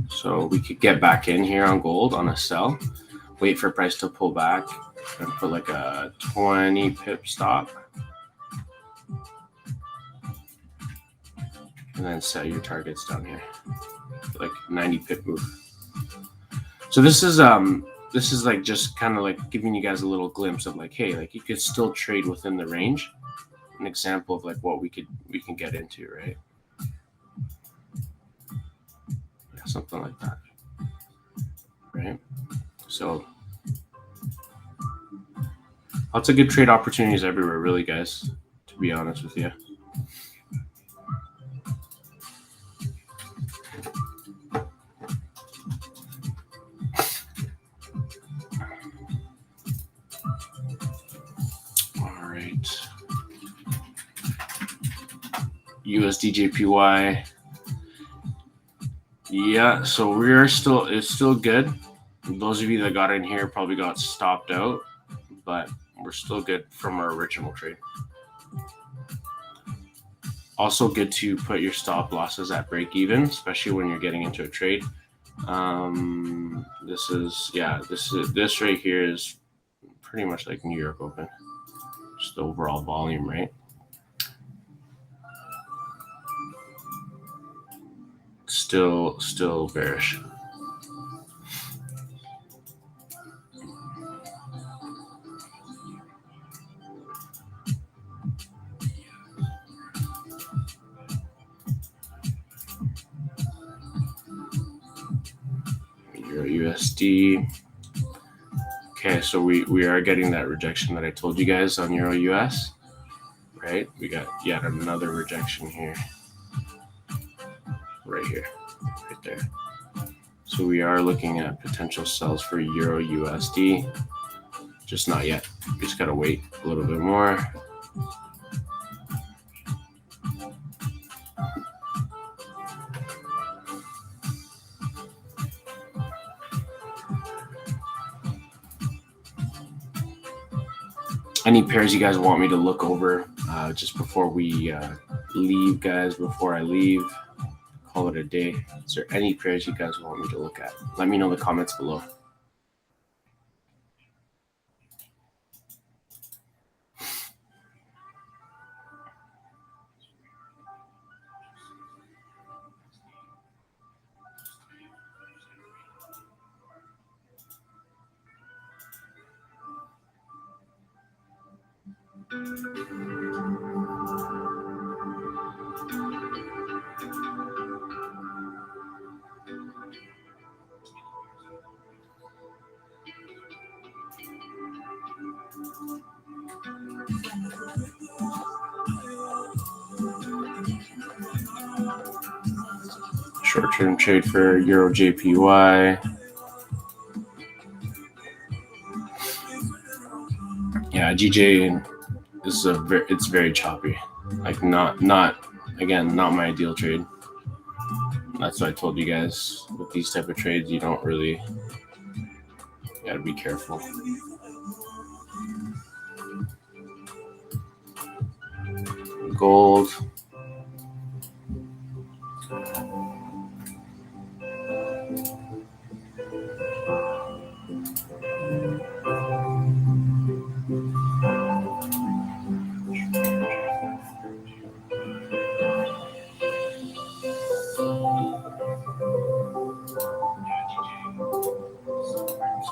So we could get back in here on gold on a sell, wait for price to pull back, and put like a 20 pip stop, and then set your targets down here, like 90 pip move. So this is like just kind of like giving you guys a little glimpse of like, hey, like you could still trade within the range. An example of like what we can get into, right? Yeah, something like that, right? So lots of good trade opportunities everywhere, really, guys, to be honest with you. All right. USDJPY. Yeah, so it's still good. Those of you that got in here probably got stopped out, but we're still good from our original trade. Also good to put your stop losses at break even, especially when you're getting into a trade. This right here is pretty much like New York Open. Just the overall volume, right? Still bearish. Euro USD. Okay, so we are getting that rejection that I told you guys on Euro US, right? We got yet another rejection here. Right here, right there. So we are looking at potential sells for Euro USD, just not yet. We just gotta wait a little bit more. Any pairs you guys want me to look over just before we leave, guys, before I leave? Call it a day. Is there any pairs you guys want me to look at? Let me know in the comments below. Short-term trade for Euro JPY. Yeah, GJ is it's very choppy. Like not my ideal trade. That's what I told you guys. With these type of trades, you don't really, you gotta be careful. Gold.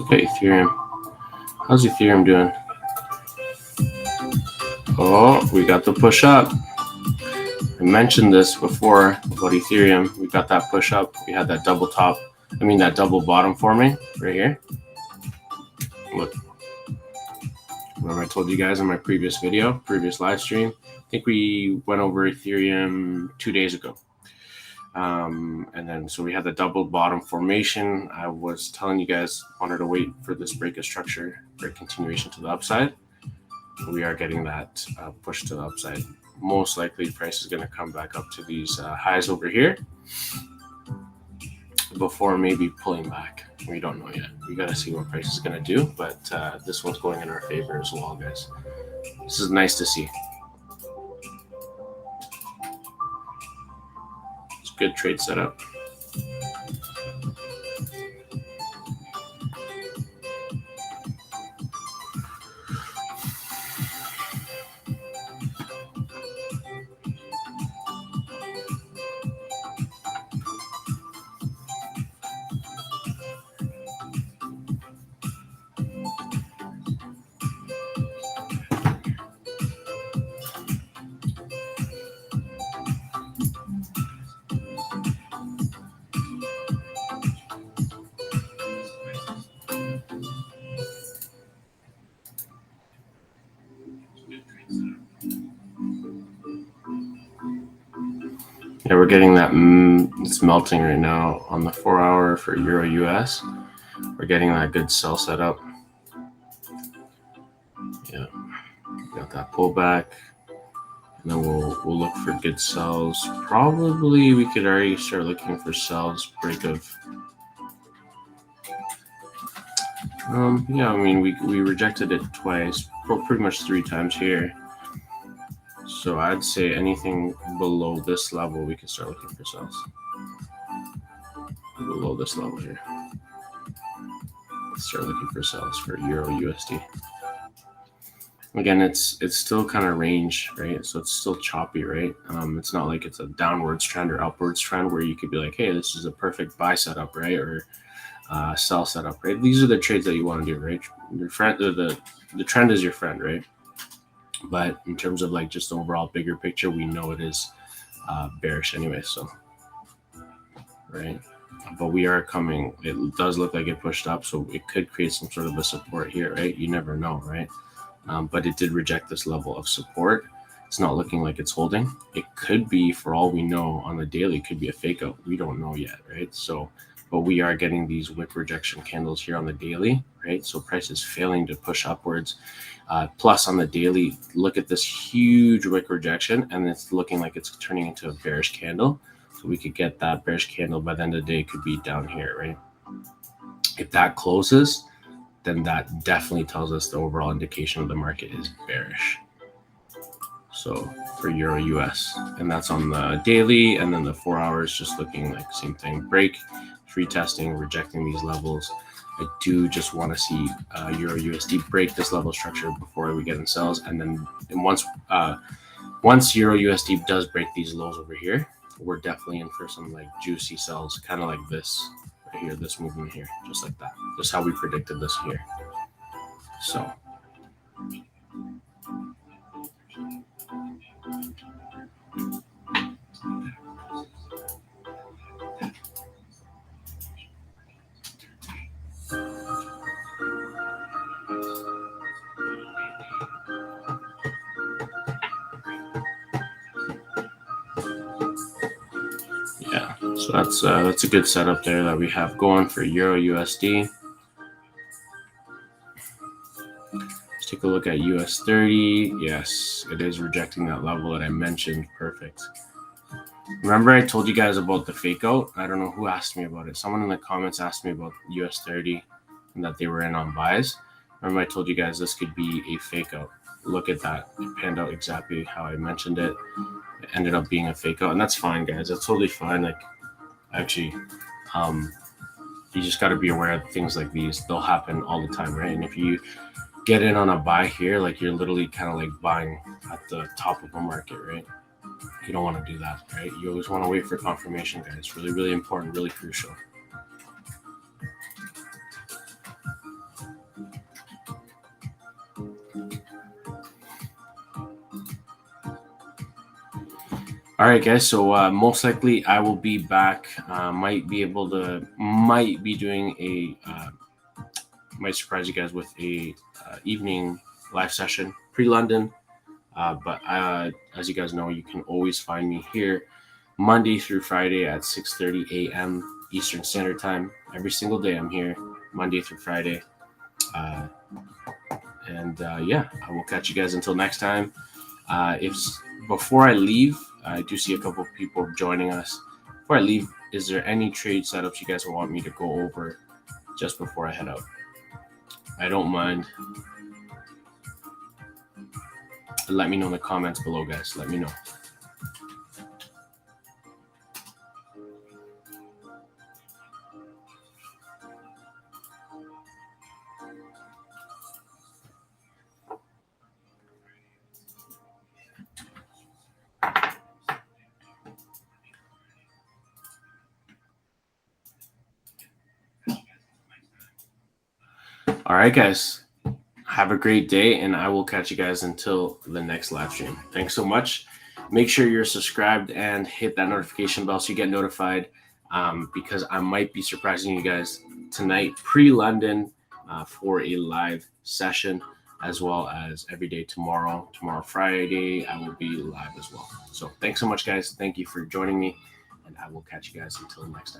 Okay, Ethereum. How's Ethereum doing? Oh, we got the push up. I mentioned this before about Ethereum. We got that push up. We had that double top. that double bottom forming right here. Look. Remember I told you guys in my previous live stream, I think we went over Ethereum 2 days ago. And then so we had the double bottom formation. I was telling you guys, wanted to wait for this break of structure for continuation to the upside. We are getting that push to the upside. Most likely price is going to come back up to these highs over here before maybe pulling back. We don't know yet. We got to see what price is going to do, but this one's going in our favor as well, guys. This is nice to see. It's a good trade setup. Yeah, we're getting that. It's melting right now on the 4 hour for Euro US. We're getting that good sell setup. Yeah, got that pullback, and then we'll look for good sells. Probably we could already start looking for sells break of. Yeah, I mean we rejected it twice, pretty much 3 times here. So I'd say anything below this level, we can start looking for sells. Below this level here, let's start looking for sells for Euro USD. Again, it's still kind of range, right? So it's still choppy, right? It's not like it's a downwards trend or upwards trend where you could be like, hey, this is a perfect buy setup, right? Or sell setup, right? These are the trades that you want to do, right? Your friend, the trend is your friend, right? But in terms of like just the overall bigger picture, we know it is bearish anyway. So, right. But we are coming. It does look like it pushed up, so it could create some sort of a support here, right? You never know, right? But it did reject this level of support. It's not looking like it's holding. It could be, for all we know, on the daily, it could be a fake out. We don't know yet, right? So, but we are getting these wick rejection candles here on the daily, right? So price is failing to push upwards. Plus on the daily, look at this huge wick rejection, and it's looking like it's turning into a bearish candle. So we could get that bearish candle by the end of the day, could be down here, right? If that closes, then that definitely tells us the overall indication of the market is bearish. So for Euro US, and that's on the daily, and then the 4 hours just looking like same thing, break, retesting, rejecting these levels. I do just want to see Euro USD break this level structure before we get in sells, and then once Euro USD does break these lows over here, we're definitely in for some like juicy sells, kind of like this right here, this movement here, just like that. Just how we predicted this here. So yeah, so that's a good setup there that we have going for Euro USD. Let's take a look at US 30. Yes, it is rejecting that level that I mentioned. Perfect. Remember I told you guys about the fake out? I don't know who asked me about it. Someone in the comments asked me about US 30 and that they were in on buys. Remember I told you guys this could be a fake out. Look at that. It panned out exactly how I mentioned it. It ended up being a fake out, and that's fine, guys. That's totally fine. Like, actually, you just got to be aware of things like these. They'll happen all the time, right? And if you get in on a buy here, like you're literally kind of like buying at the top of the market, right? You don't want to do that, right? You always want to wait for confirmation, guys. Really, really important, really crucial. All right, guys. So most likely I will be back. Might be doing a. Might surprise you guys with a evening live session pre-London. But as you guys know, you can always find me here Monday through Friday at 6:30 a.m. Eastern Standard Time. Every single day I'm here, Monday through Friday. Yeah, I will catch you guys until next time. If before I leave, I do see a couple of people joining us. Before I leave, is there any trade setups you guys want me to go over just before I head out? I don't mind. Let me know in the comments below, guys. Let me know. All right, guys. Have a great day, and I will catch you guys until the next live stream. Thanks so much. Make sure you're subscribed and hit that notification bell so you get notified, because I might be surprising you guys tonight pre-London for a live session, as well as every day tomorrow. Tomorrow, Friday, I will be live as well. So thanks so much, guys. Thank you for joining me, and I will catch you guys until next time.